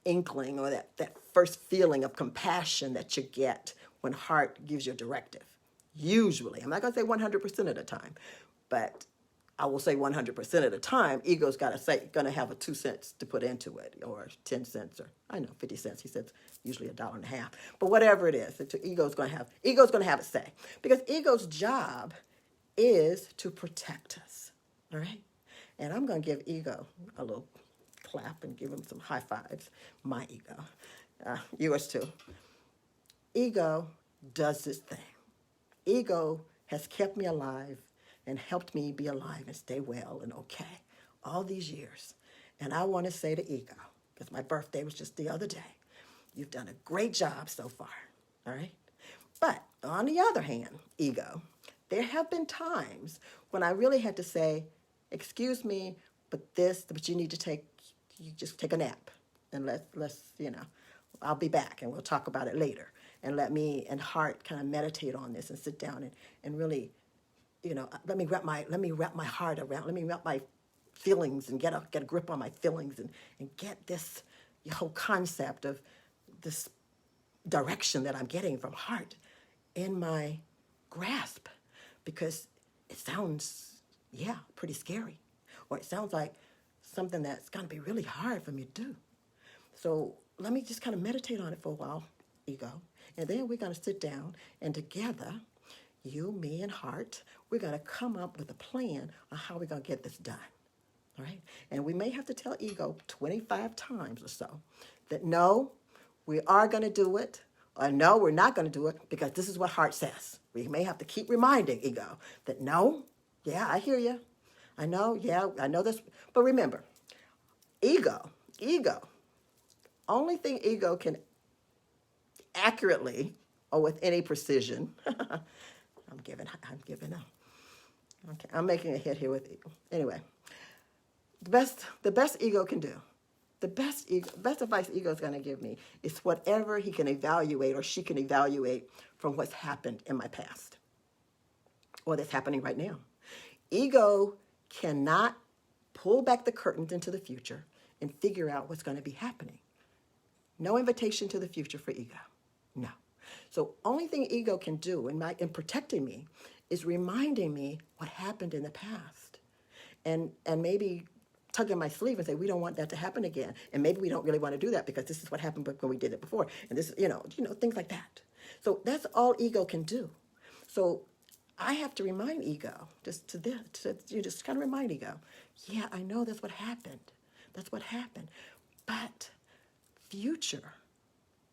inkling or that first feeling of compassion that you get when heart gives you a directive. Usually, I'm not going to say 100% of the time, but I will say 100% of the time, ego's going to have a 2 cents to put into it, or 10 cents, or 50 cents. He says usually $1.50. But whatever it is, ego's going to have its say, because ego's job is to protect us. All right? And I'm going to give ego a little clap and give him some high fives. My ego. Yours too. Ego does this thing. Ego has kept me alive and helped me be alive and stay well and okay all these years. And I want to say to ego, because my birthday was just the other day, you've done a great job so far. All right? But on the other hand, ego, there have been times when I really had to say, excuse me, but you need to just take a nap, and let's I'll be back and we'll talk about it later. And let me and heart kind of meditate on this and sit down and really, let me wrap my heart around, let me wrap my feelings and get a grip on my feelings and get this whole concept of this direction that I'm getting from heart in my grasp, because it sounds, pretty scary, or it sounds like something that's going to be really hard for me to do. So let me just kind of meditate on it for a while, ego, and then we're going to sit down and together, you, me, and heart, we're going to come up with a plan on how we're going to get this done. All right? And we may have to tell ego 25 times or so that no, we are going to do it, or no, we're not going to do it, because this is what heart says. We may have to keep reminding ego that no, I hear you. I know, yeah, I know this. But remember, ego, only thing ego can accurately or with any precision. I'm giving up. Okay, I'm making a hit here with ego. Anyway, the best ego can do, best advice ego is going to give me is whatever he can evaluate or she can evaluate from what's happened in my past or that's happening right now. Ego cannot pull back the curtains into the future and figure out what's going to be happening. No invitation to the future for ego. No. So only thing ego can do in protecting me is reminding me what happened in the past. And maybe tugging my sleeve and say, we don't want that to happen again. And maybe we don't really want to do that because this is what happened when we did it before. And this, things like that. So that's all ego can do. So I have to remind ego, you just kind of remind ego, yeah, I know that's what happened. That's what happened. But future,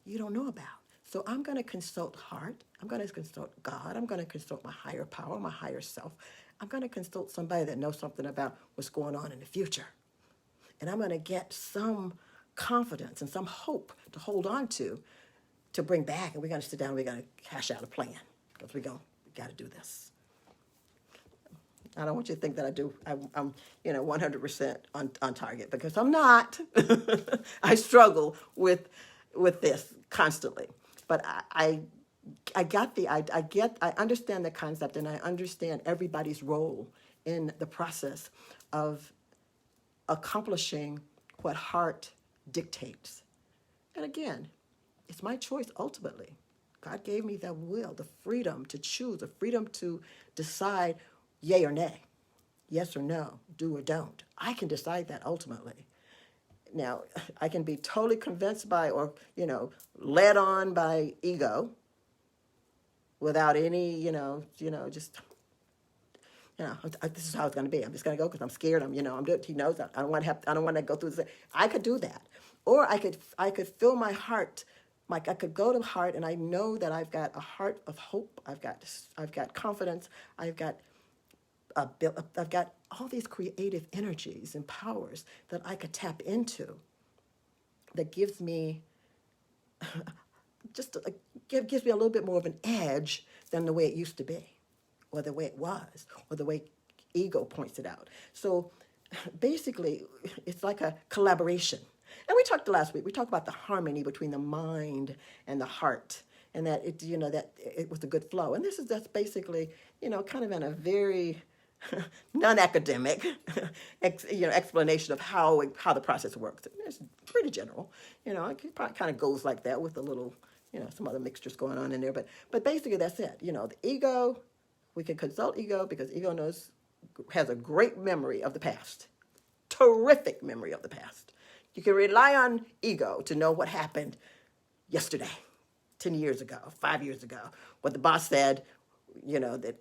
you don't know about. So I'm going to consult heart. I'm going to consult God. I'm going to consult my higher power, my higher self. I'm going to consult somebody that knows something about what's going on in the future. And I'm going to get some confidence and some hope to hold on to bring back. And we're going to sit down and we're going to hash out a plan because we got to do this. I don't want you to think that I'm 100% on target because I'm not. I struggle with this constantly. But I understand the concept and I understand everybody's role in the process of accomplishing what heart dictates. And again, it's my choice ultimately. God gave me the will, the freedom to choose, the freedom to decide yay or nay, yes or no, do or don't. I can decide that ultimately. Now, I can be totally convinced by or, led on by ego without any, this is how it's going to be. I'm just going to go because I'm scared. I'm doing, he knows I don't want to go through this. I could do that. Or I could fill my heart. Like I could go to heart and I know that I've got a heart of hope. I've got confidence. I've got all these creative energies and powers that I could tap into that gives me gives me a little bit more of an edge than the way it used to be or the way it was or the way ego points it out. So basically, it's like a collaboration. And we talked last week, we talked about the harmony between the mind and the heart and that it was a good flow. And that's basically, kind of in a very non-academic, explanation of how the process works. It's pretty general, it probably kind of goes like that with a little, some other mixtures going on in there. But basically that's it. The ego, we can consult ego because ego has a great memory of the past, terrific memory of the past. You can rely on ego to know what happened yesterday, 10 years ago, 5 years ago, what the boss said, that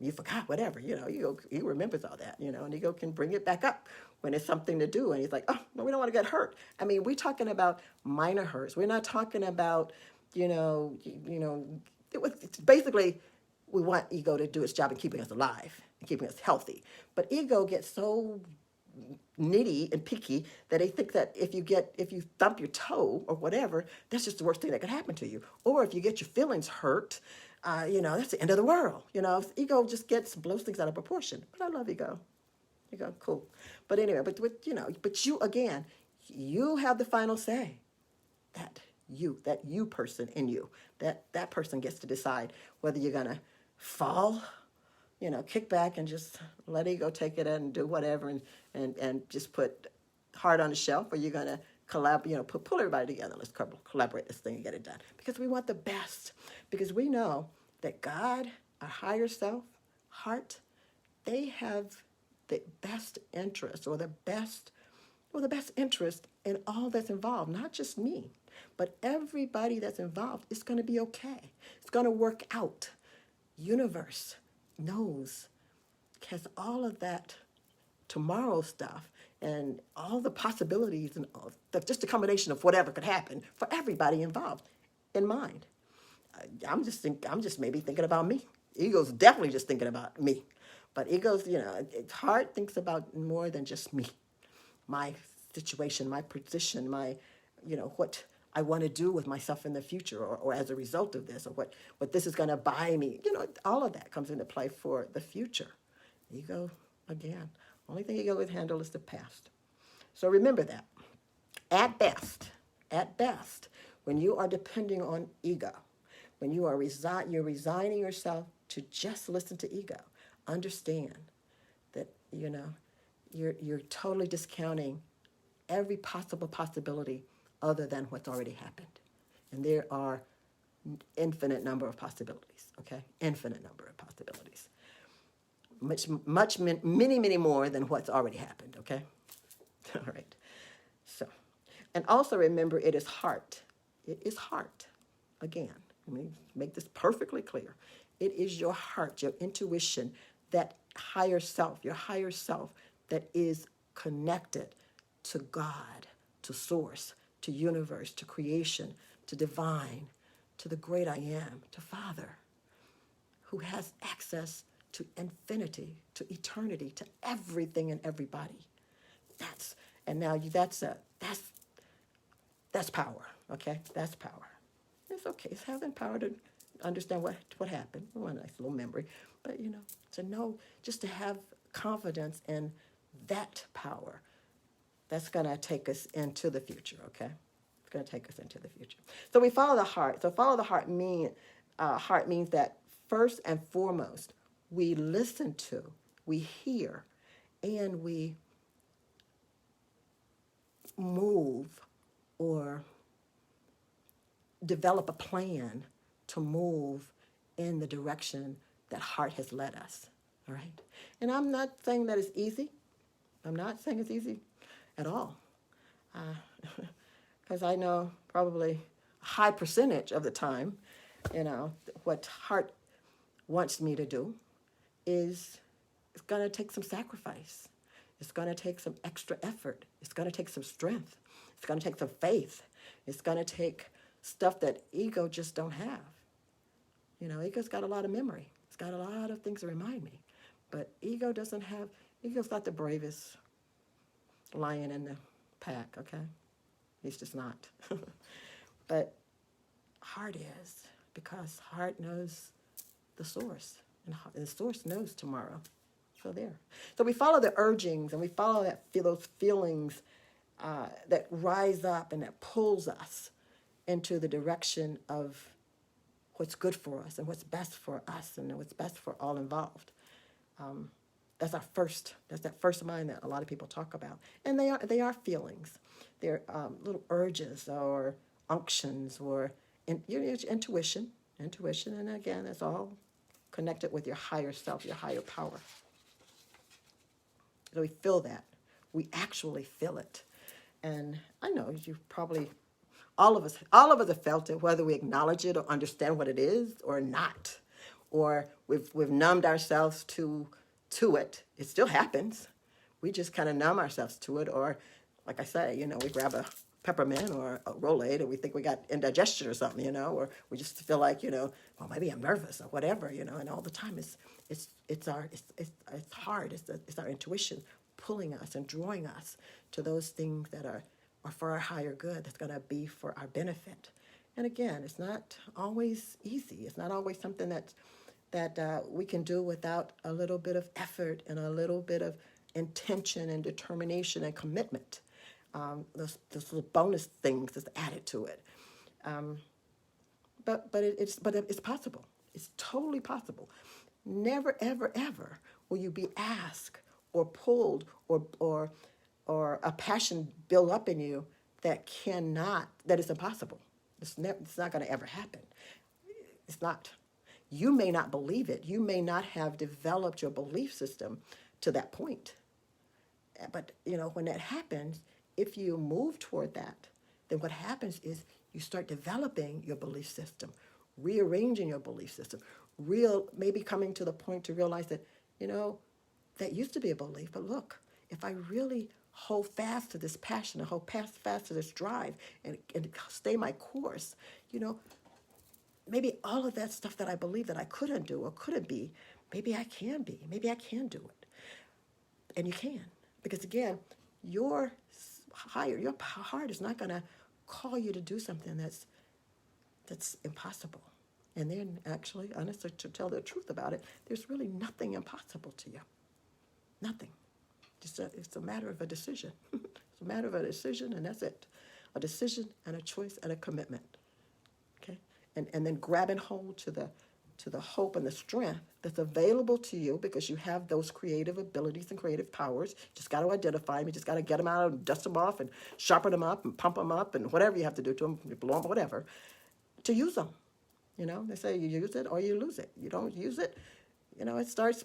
you forgot, whatever, ego remembers all that, and ego can bring it back up when it's something to do. And he's like, oh, no, we don't want to get hurt. I mean, we're talking about minor hurts. We're not talking about, it's basically we want ego to do its job in keeping us alive and keeping us healthy. But ego gets so nitty and picky that they think that if you thump your toe or whatever, that's just the worst thing that could happen to you. Or if you get your feelings hurt, that's the end of the world. Ego just blows things out of proportion. But I love ego. Ego, cool. But anyway, but you again, you have the final say. That you person in you, that person gets to decide whether you're gonna fall, kick back and just let ego take it and do whatever and just put heart on the shelf, or you're gonna pull everybody together. Let's collaborate this thing and get it done. Because we want the best. Because we know that God, our higher self, heart, they have the best interest or the best interest in all that's involved. Not just me, but everybody that's involved. It's going to be okay. It's going to work out. Universe knows, has all of that tomorrow stuff and all the possibilities and just a combination of whatever could happen for everybody involved in mind. I'm just maybe thinking about me. Ego's definitely just thinking about me. But ego's, heart thinks about more than just me, my situation, my position, my, what I want to do with myself in the future, or as a result of this, or what this is going to buy me. All of that comes into play for the future. Ego, again, only thing ego can handle is the past. So remember that. At best, when you are depending on ego, when you're resigning yourself to just listen to ego, understand that, you're totally discounting every possible possibility other than what's already happened. And there are infinite number of possibilities, okay? Infinite number of possibilities. Many more than what's already happened, okay? All right. So, and also remember, it is heart. It is heart. Again, let me make this perfectly clear. It is your heart, your intuition, that your higher self that is connected to God, to source, to universe, to creation, to divine, to the great I am, to Father, who has access to infinity, to eternity, to everything and everybody. That's power, okay? That's power. It's okay. It's having power to understand what happened. Well, a nice little memory. But, to know, just to have confidence in that power, that's going to take us into the future, okay? It's going to take us into the future. So we follow the heart. So follow the heart means that first and foremost, we listen to, we hear, and we move or develop a plan to move in the direction that heart has led us, all right? And I'm not saying that it's easy. I'm not saying it's easy at all. Because I know probably a high percentage of the time, what heart wants me to do is it's going to take some sacrifice. It's going to take some extra effort. It's going to take some strength. It's going to take some faith. It's going to take stuff that ego just don't have. Ego's got a lot of memory. It's got a lot of things to remind me. But ego's not the bravest lion in the pack, okay? He's just not. But heart is, because heart knows the source, and the source knows tomorrow. So there. So we follow the urgings, and we follow those feelings that rise up and that pulls us into the direction of what's good for us and what's best for us and what's best for all involved. That's that first mind that a lot of people talk about. And they are feelings. They're little urges or unctions or intuition. And again, it's all connected with your higher self, your higher power. So we feel that. We actually feel it. And I know you probably, all of us have felt it, whether we acknowledge it or understand what it is or not. Or we've numbed ourselves to it. It still happens. We just kind of numb ourselves to it. Or, like I say, we grab a peppermint or a Rolade and we think we got indigestion or something, or we just feel like, well, maybe I'm nervous or whatever, and all the time it's hard. It's our intuition pulling us and drawing us to those things that are for our higher good, that's going to be for our benefit. And again, it's not always easy. It's not always something that we can do without a little bit of effort and a little bit of intention and determination and commitment. Those little bonus things that's added to it. But it's possible. It's totally possible. Never, ever, ever will you be asked or pulled or a passion build up in you that is impossible. It's not going to ever happen. It's not. You may not believe it. You may not have developed your belief system to that point. But, when that happens, if you move toward that, then what happens is you start developing your belief system, rearranging your belief system, maybe coming to the point to realize that, that used to be a belief, but look, if I really hold fast to this passion and hold fast to this drive and stay my course, maybe all of that stuff that I believe that I couldn't do or couldn't be, maybe I can be. Maybe I can do it. And you can. Because again, your your heart is not going to call you to do something that's impossible. And then actually, honestly, to tell the truth about it, there's really nothing impossible to you. Nothing. It's a matter of a decision. It's a matter of a decision, and that's it. A decision and a choice and a commitment. Okay? And then grabbing hold to the hope and the strength that's available to you because you have those creative abilities and creative powers. You just got to identify them. You just got to get them out and dust them off and sharpen them up and pump them up and whatever you have to do to them, blow them, whatever, to use them. They say you use it or you lose it. You don't use it, it starts,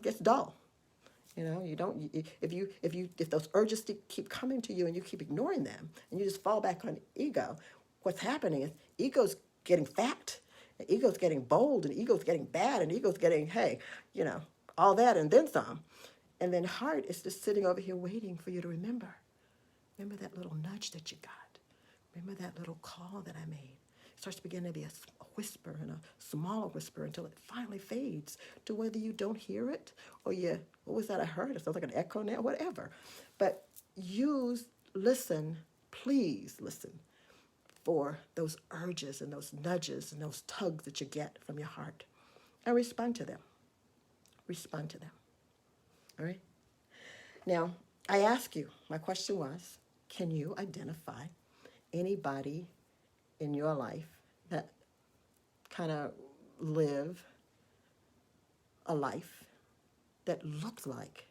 gets dull. You don't. If those urges keep coming to you and you keep ignoring them and you just fall back on ego, what's happening is ego's getting fat, and ego's getting bold, and ego's getting bad, and ego's getting all that and then some, and then heart is just sitting over here waiting for you to remember that little nudge that you got, remember that little call that I made. It starts to begin to be a whisper and a smaller whisper until it finally fades to whether you don't hear it or what was that I heard? It sounds like an echo now, whatever. But listen, please listen for those urges and those nudges and those tugs that you get from your heart and respond to them. Respond to them. All right? Now, I ask you, my question was, can you identify anybody in your life that kind of live a life that looked like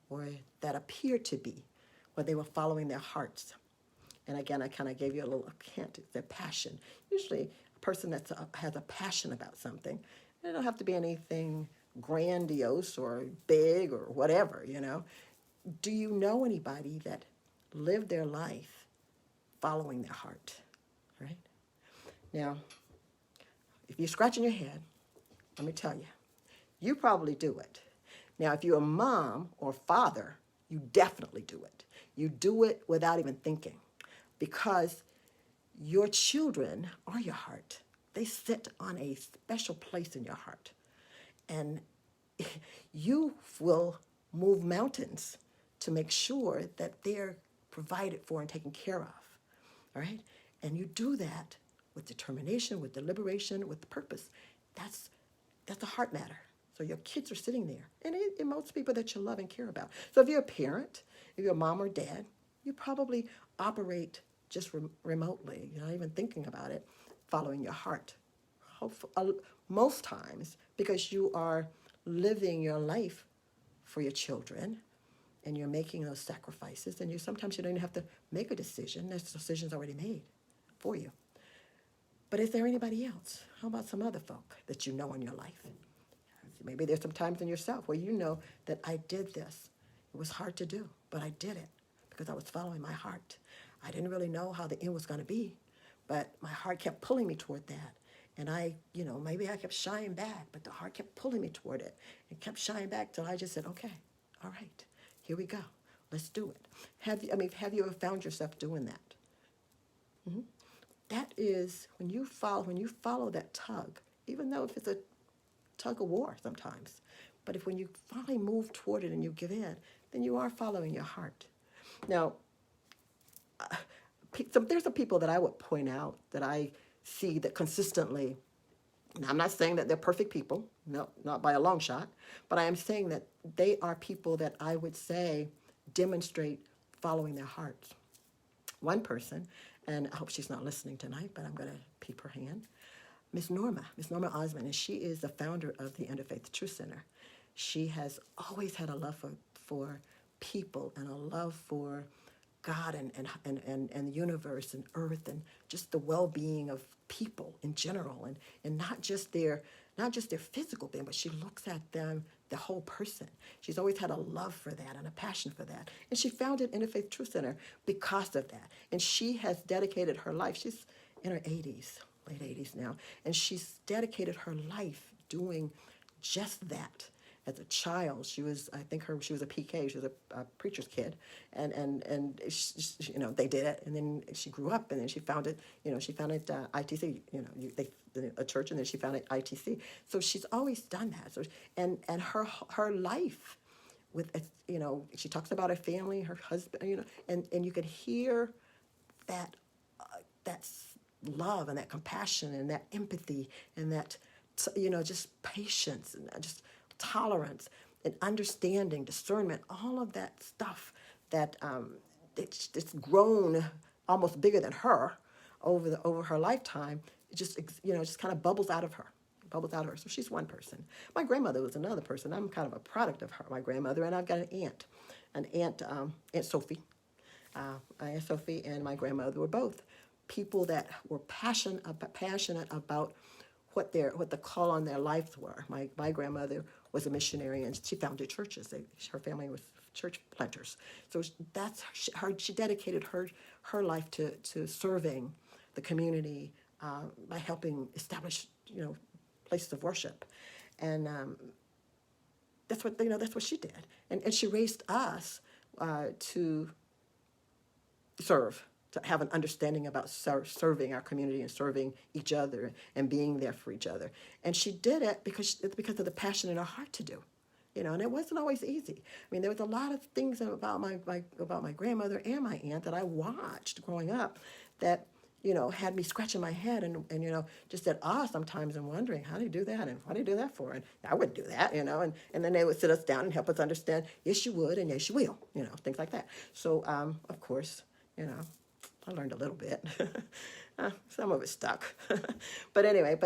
or that appeared to be where they were following their hearts? And again, I kind of gave you a little hint. It's their passion. Usually a person that has a passion about something, it don't have to be anything grandiose or big or whatever, Do you know anybody that lived their life following their heart, right? Now, if you're scratching your head, let me tell you, you probably do it. Now, if you're a mom or father, you definitely do it. You do it without even thinking because your children are your heart. They sit on a special place in your heart. And you will move mountains to make sure that they're provided for and taken care of, all right? And you do that with determination, with deliberation, with purpose. That's a heart matter. So your kids are sitting there, and most people that you love and care about. So if you're a parent, if you're a mom or dad, you probably operate just remotely, you're not even thinking about it, following your heart. Most times, because you are living your life for your children, and you're making those sacrifices, and sometimes you don't even have to make a decision. There's decisions already made for you. But is there anybody else? How about some other folk that you know in your life? Maybe there's some times in yourself where you know that I did this. It was hard to do, but I did it because I was following my heart. I didn't really know how the end was going to be, but my heart kept pulling me toward that. And maybe I kept shying back, but the heart kept pulling me toward it. It kept shying back till I just said, okay, all right, here we go. Let's do it. Have you ever found yourself doing that? Mm-hmm. That is when you follow that tug, even though if it's a tug of war sometimes, but when you finally move toward it and you give in, then you are following your heart. Now, there's some people that I would point out that I see that consistently, and I'm not saying that they're perfect people, no, not by a long shot, but I am saying that they are people that I would say demonstrate following their hearts. One person, and I hope she's not listening tonight, but I'm going to peep her hand, Miss Norma Osmond, and she is the founder of the Interfaith Truth Center. She has always had a love for people and a love for God and the universe and earth and just the well-being of people in general and not just their physical being, but she looks at them, the whole person. She's always had a love for that and a passion for that. And she founded Interfaith Truth Center because of that. And she has dedicated her life. She's in her 80s, late 80s now, and she's dedicated her life doing just that. as a child. She was, I think she was a PK. She was a preacher's kid, and they did it. And then she grew up, and then she founded, she founded ITC. A church, and then she founded ITC. So she's always done that. So and her life with, she talks about her family, her husband, and you could hear that that love and that compassion and that empathy and that just patience and just tolerance and understanding, discernment, all of that stuff that it's grown almost bigger than her over her lifetime. It just kind of bubbles out of her. So she's one person. My grandmother was another person. I'm kind of a product of her, my grandmother, and I've got Aunt Sophie. Aunt Sophie and my grandmother were both people that were passionate about what the call on their lives were. My grandmother was a missionary, and she founded churches. Her family was church planters. So that's her. She dedicated her life to serving the community by helping establish places of worship, and that's what she did. And she raised us to serve, to have an understanding about serving our community and serving each other and being there for each other. And she did it because of the passion in her heart to do. And it wasn't always easy. I mean, there was a lot of things about my grandmother and my aunt that I watched growing up that had me scratching my head and just at awe sometimes and wondering, how do you do that, and what do you do that for? And I wouldn't do that, and then they would sit us down and help us understand, yes you would and yes you will, things like that. So of course, I learned a little bit. Some of it stuck. But anyway,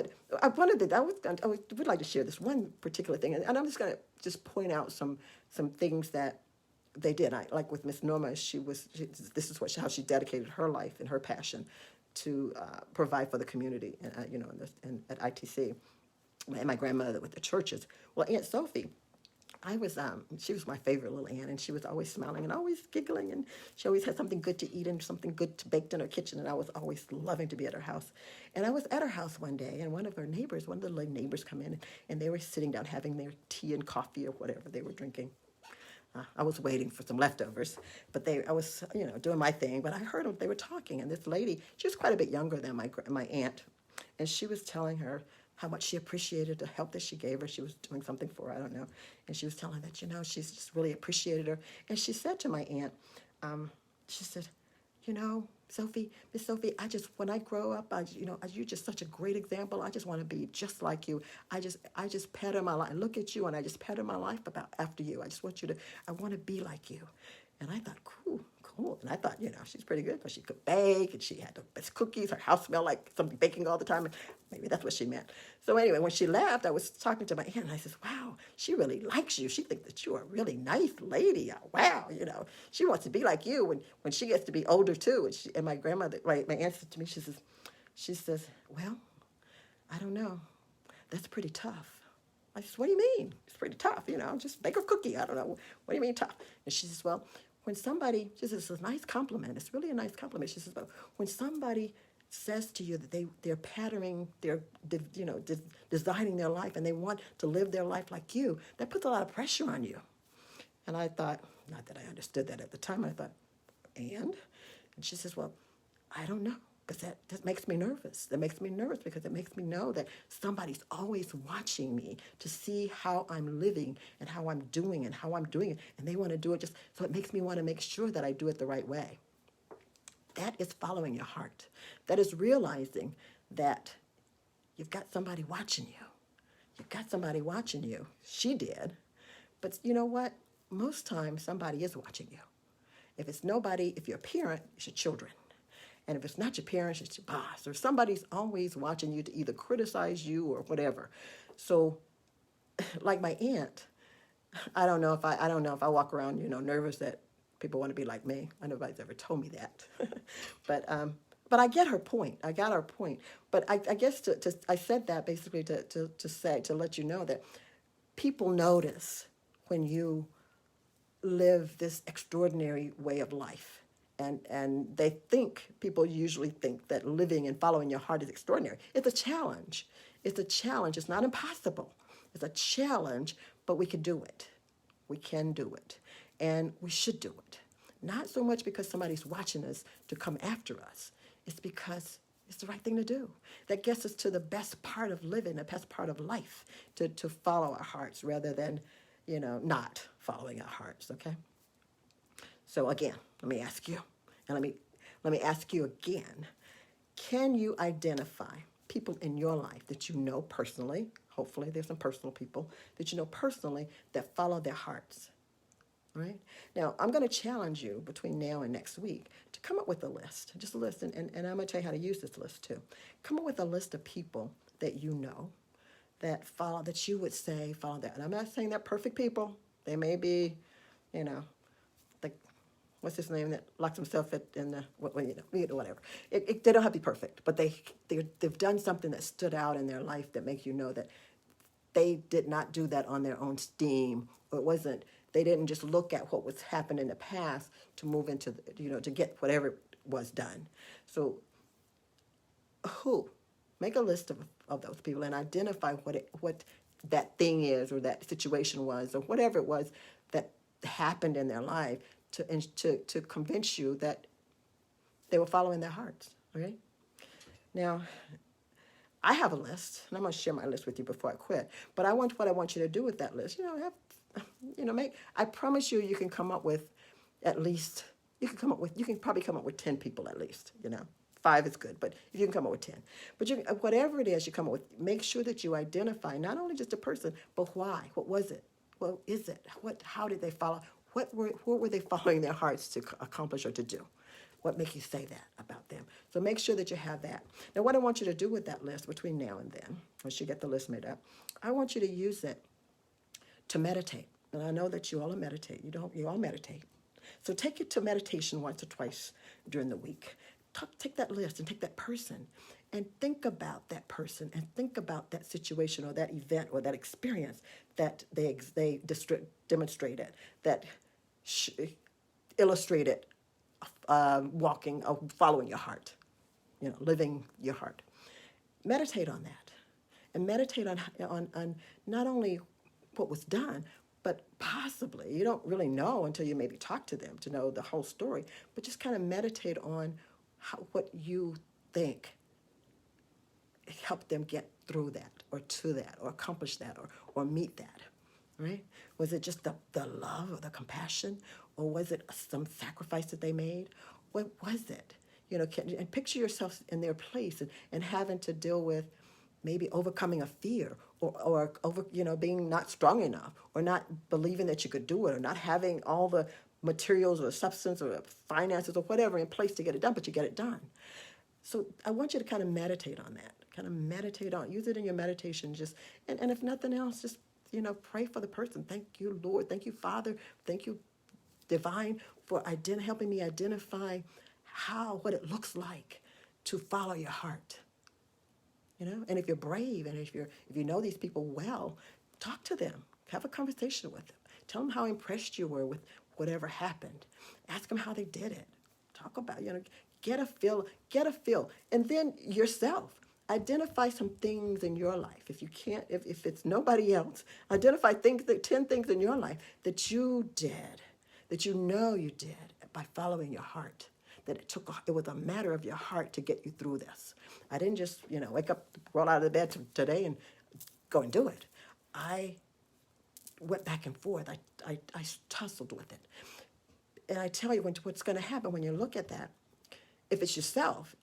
I would like to share this one particular thing, and I'm just going to point out some things that they did. Like with Miss Norma, this is how she dedicated her life and her passion to provide for the community, and at ITC. And my grandmother with the churches. Well, Aunt Sophie, she was my favorite little aunt, and she was always smiling and always giggling, and she always had something good to eat and something good baked in her kitchen, and I was always loving to be at her house. And I was at her house one day, and one of the little neighbors come in, and they were sitting down having their tea and coffee or whatever they were drinking. I was waiting for some leftovers, but I was, doing my thing, but I heard them, they were talking, and this lady, she was quite a bit younger than my aunt, and she was telling her how much she appreciated the help that she gave her. She was doing something for her, I don't know, and she was telling that, she's just really appreciated her, and she said to my aunt, she said, Miss Sophie, when I grow up, you're just such a great example. I just want to be just like you. I just pattern my life. I look at you and I just pattern my life after you. I want to be like you. And I thought, cool. And I thought, she's pretty good because she could bake and she had the best cookies. Her house smelled like something baking all the time. And maybe that's what she meant. So anyway, when she left, I was talking to my aunt and I said, wow, she really likes you. She thinks that you're a really nice lady. Wow, she wants to be like you when she gets to be older too. And my grandmother, my aunt said to me, she says, well, I don't know. That's pretty tough. I said, what do you mean? It's pretty tough, just bake a cookie. I don't know. What do you mean tough? And she says, well, when somebody, she says, it's a nice compliment. It's really a nice compliment. She says, but when somebody says to you that they're patterning, they're, designing their life and they want to live their life like you, that puts a lot of pressure on you. And I thought, not that I understood that at the time, I thought, and she says, well, I don't know. Because that makes me nervous. That makes me nervous because it makes me know that somebody's always watching me to see how I'm living and how I'm doing it. And they want to do it so it makes me want to make sure that I do it the right way. That is following your heart. That is realizing that you've got somebody watching you. She did. But you know what? Most times somebody is watching you. If you're a parent, it's your children. And if it's not your parents, it's your boss, or somebody's always watching you to either criticize you or whatever. So, like my aunt, I don't know if I walk around, nervous that people want to be like me. I know nobody's ever told me that, but I get her point. I got her point. But I guess I said that basically to let you know that people notice when you live this extraordinary way of life. And people usually think that living and following your heart is extraordinary. It's a challenge. It's not impossible. It's a challenge, but we can do it. We can do it. And we should do it. Not so much because somebody's watching us to come after us. It's because it's the right thing to do. That gets us to the best part of living, the best part of life, to follow our hearts rather than, not following our hearts, okay? So again, let me ask you, and let me ask you again, can you identify people in your life that you know personally, hopefully there's some personal people that you know personally that follow their hearts? Right? Now, I'm going to challenge you between now and next week to come up with a list, just a list, and I'm going to tell you how to use this list too. Come up with a list of people that you know that follow, that you would say follow that. And I'm not saying they're perfect people. They may be, like, what's his name that locks himself in the, whatever. They don't have to be perfect, but they've done something that stood out in their life that makes you know that they did not do that on their own steam, or it wasn't. They didn't just look at what was happened in the past to move into, to get whatever was done. So, make a list of those people and identify what that thing is, or that situation was, or whatever it was that happened in their life to convince you that they were following their hearts. Okay. Now, I have a list, and I'm going to share my list with you before I quit. But what I want you to do with that list, I promise you can come up with at least, you can probably come up with 10 people at least, 5 is good, but if you can come up with 10. But whatever it is you come up with, make sure that you identify not only just a person, but why. What was it? What is it? How did they follow? What were they following their hearts to accomplish or to do? What makes you say that about them? So make sure that you have that. Now, what I want you to do with that list between now and then, once you get the list made up, I want you to use it to meditate. And I know that you all meditate. You all meditate. So take it to meditation once or twice during the week. Take that list and take that person and think about that person and think about that situation or that event or that experience that they demonstrated, that illustrated walking, following your heart, living your heart. Meditate on that, and meditate on not only what was done, but possibly, you don't really know until you maybe talk to them to know the whole story, but just kind of meditate on what you think helped them get through that or to that or accomplish that or meet that, right? Was it just the love or the compassion, or was it some sacrifice that they made? What was it? And picture yourself in their place and having to deal with maybe overcoming a fear or over, being not strong enough or not believing that you could do it or not having all the materials or substance or finances or whatever in place to get it done, but you get it done. So I want you to kind of meditate on that, use it in your meditation, and if nothing else, just, pray for the person. Thank you, Lord. Thank you, Father. Thank you, Divine, for helping me identify what it looks like to follow your heart. And if you're brave and if you know these people well, talk to them, have a conversation with them, tell them how impressed you were with whatever happened, ask them how they did it, talk about, get a feel, and then yourself, identify some things in your life. If you can't, if it's nobody else, identify 10 things in your life that you did, that you did by following your heart. That it was a matter of your heart to get you through this. I didn't just, wake up, roll out of the bed today and go and do it. I went back and forth. I tussled with it. And I tell you what's going to happen when you look at that. If it's yourself,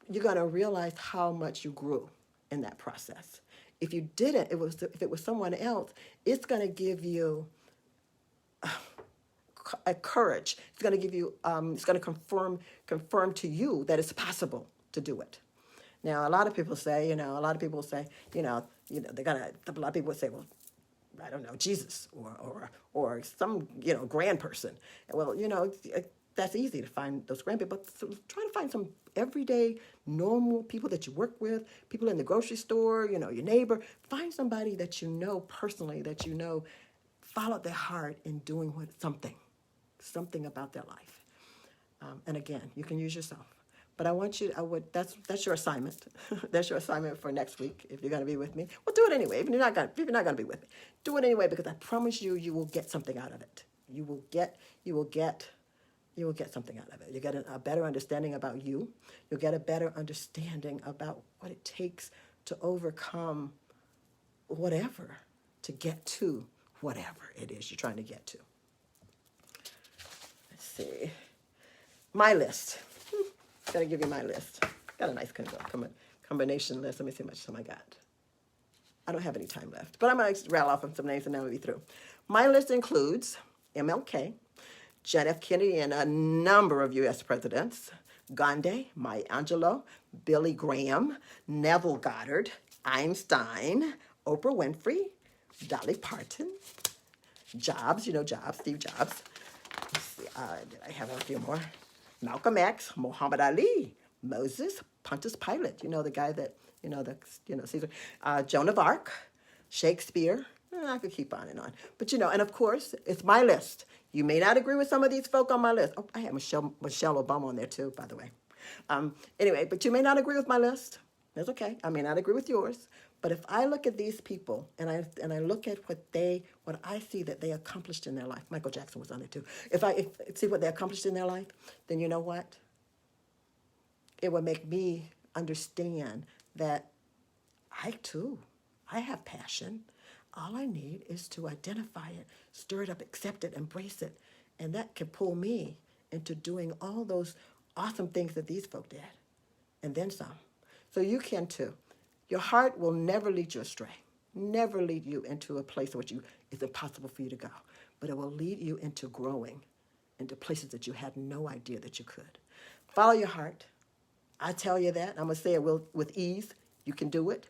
you're going to realize how much you grew in that process. If you didn't, if it was someone else, it's going to give you a courage. It's going to give you, it's going to confirm to you that it's possible to do it. Now, a lot of people say, they're gonna, a lot of people would say, well, I don't know, Jesus or some, grand person. Well, that's easy to find those grand people. But try to find some everyday, normal people that you work with, people in the grocery store, your neighbor. Find somebody that you know personally, that followed their heart in doing something about their life. And again, you can use yourself. But I want you, that's your assignment. That's your assignment for next week. If you're going to be with me, well, do it anyway. If you're not going to be with me, do it anyway, because I promise you, you will get something out of it. You will get something out of it. You get a better understanding about you. You'll get a better understanding about what it takes to overcome whatever, to get to whatever it is you're trying to get to. Let's see. My list. Gotta give you my list. Got a nice combination list. Let me see how much time I got. I don't have any time left, but I'm gonna rattle off some names and then we'll be through. My list includes MLK, John F. Kennedy, and a number of U.S. presidents, Gandhi, Maya Angelou, Billy Graham, Neville Goddard, Einstein, Oprah Winfrey, Dolly Parton, Jobs, Steve Jobs. Let's see, did I have a few more? Malcolm X, Muhammad Ali, Moses, Pontius Pilate, the guy that, Caesar, Joan of Arc, Shakespeare. I could keep on. But, and of course, it's my list. You may not agree with some of these folk on my list. Oh, I have Michelle Obama on there too, by the way. Anyway, but you may not agree with my list. That's okay. I may not agree with yours. But if I look at these people and I look at what I see that they accomplished in their life, Michael Jackson was on there too. If I see what they accomplished in their life, then you know what? It would make me understand that I have passion. All I need is to identify it, stir it up, accept it, embrace it, and that can pull me into doing all those awesome things that these folk did, and then some. So you can too. Your heart will never lead you astray, never lead you into a place which it's impossible for you to go, but it will lead you into growing into places that you had no idea that you could. Follow your heart. I tell you that. I'm going to say it with ease. You can do it.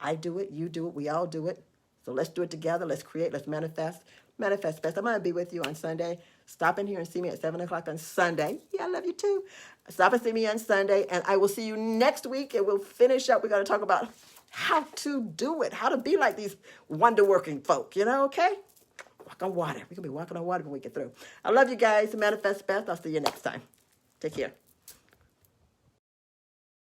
I do it. You do it. We all do it. So let's do it together. Let's create. Let's manifest. Manifest best. I'm going to be with you on Sunday. Stop in here and see me at 7 o'clock on Sunday. Yeah, I love you too. Stop and see me on Sunday. And I will see you next week. And we'll finish up. We're going to talk about how to do it. How to be like these wonder-working folk. Okay? Walk on water. We're going to be walking on water when we get through. I love you guys. Manifest best. I'll see you next time. Take care.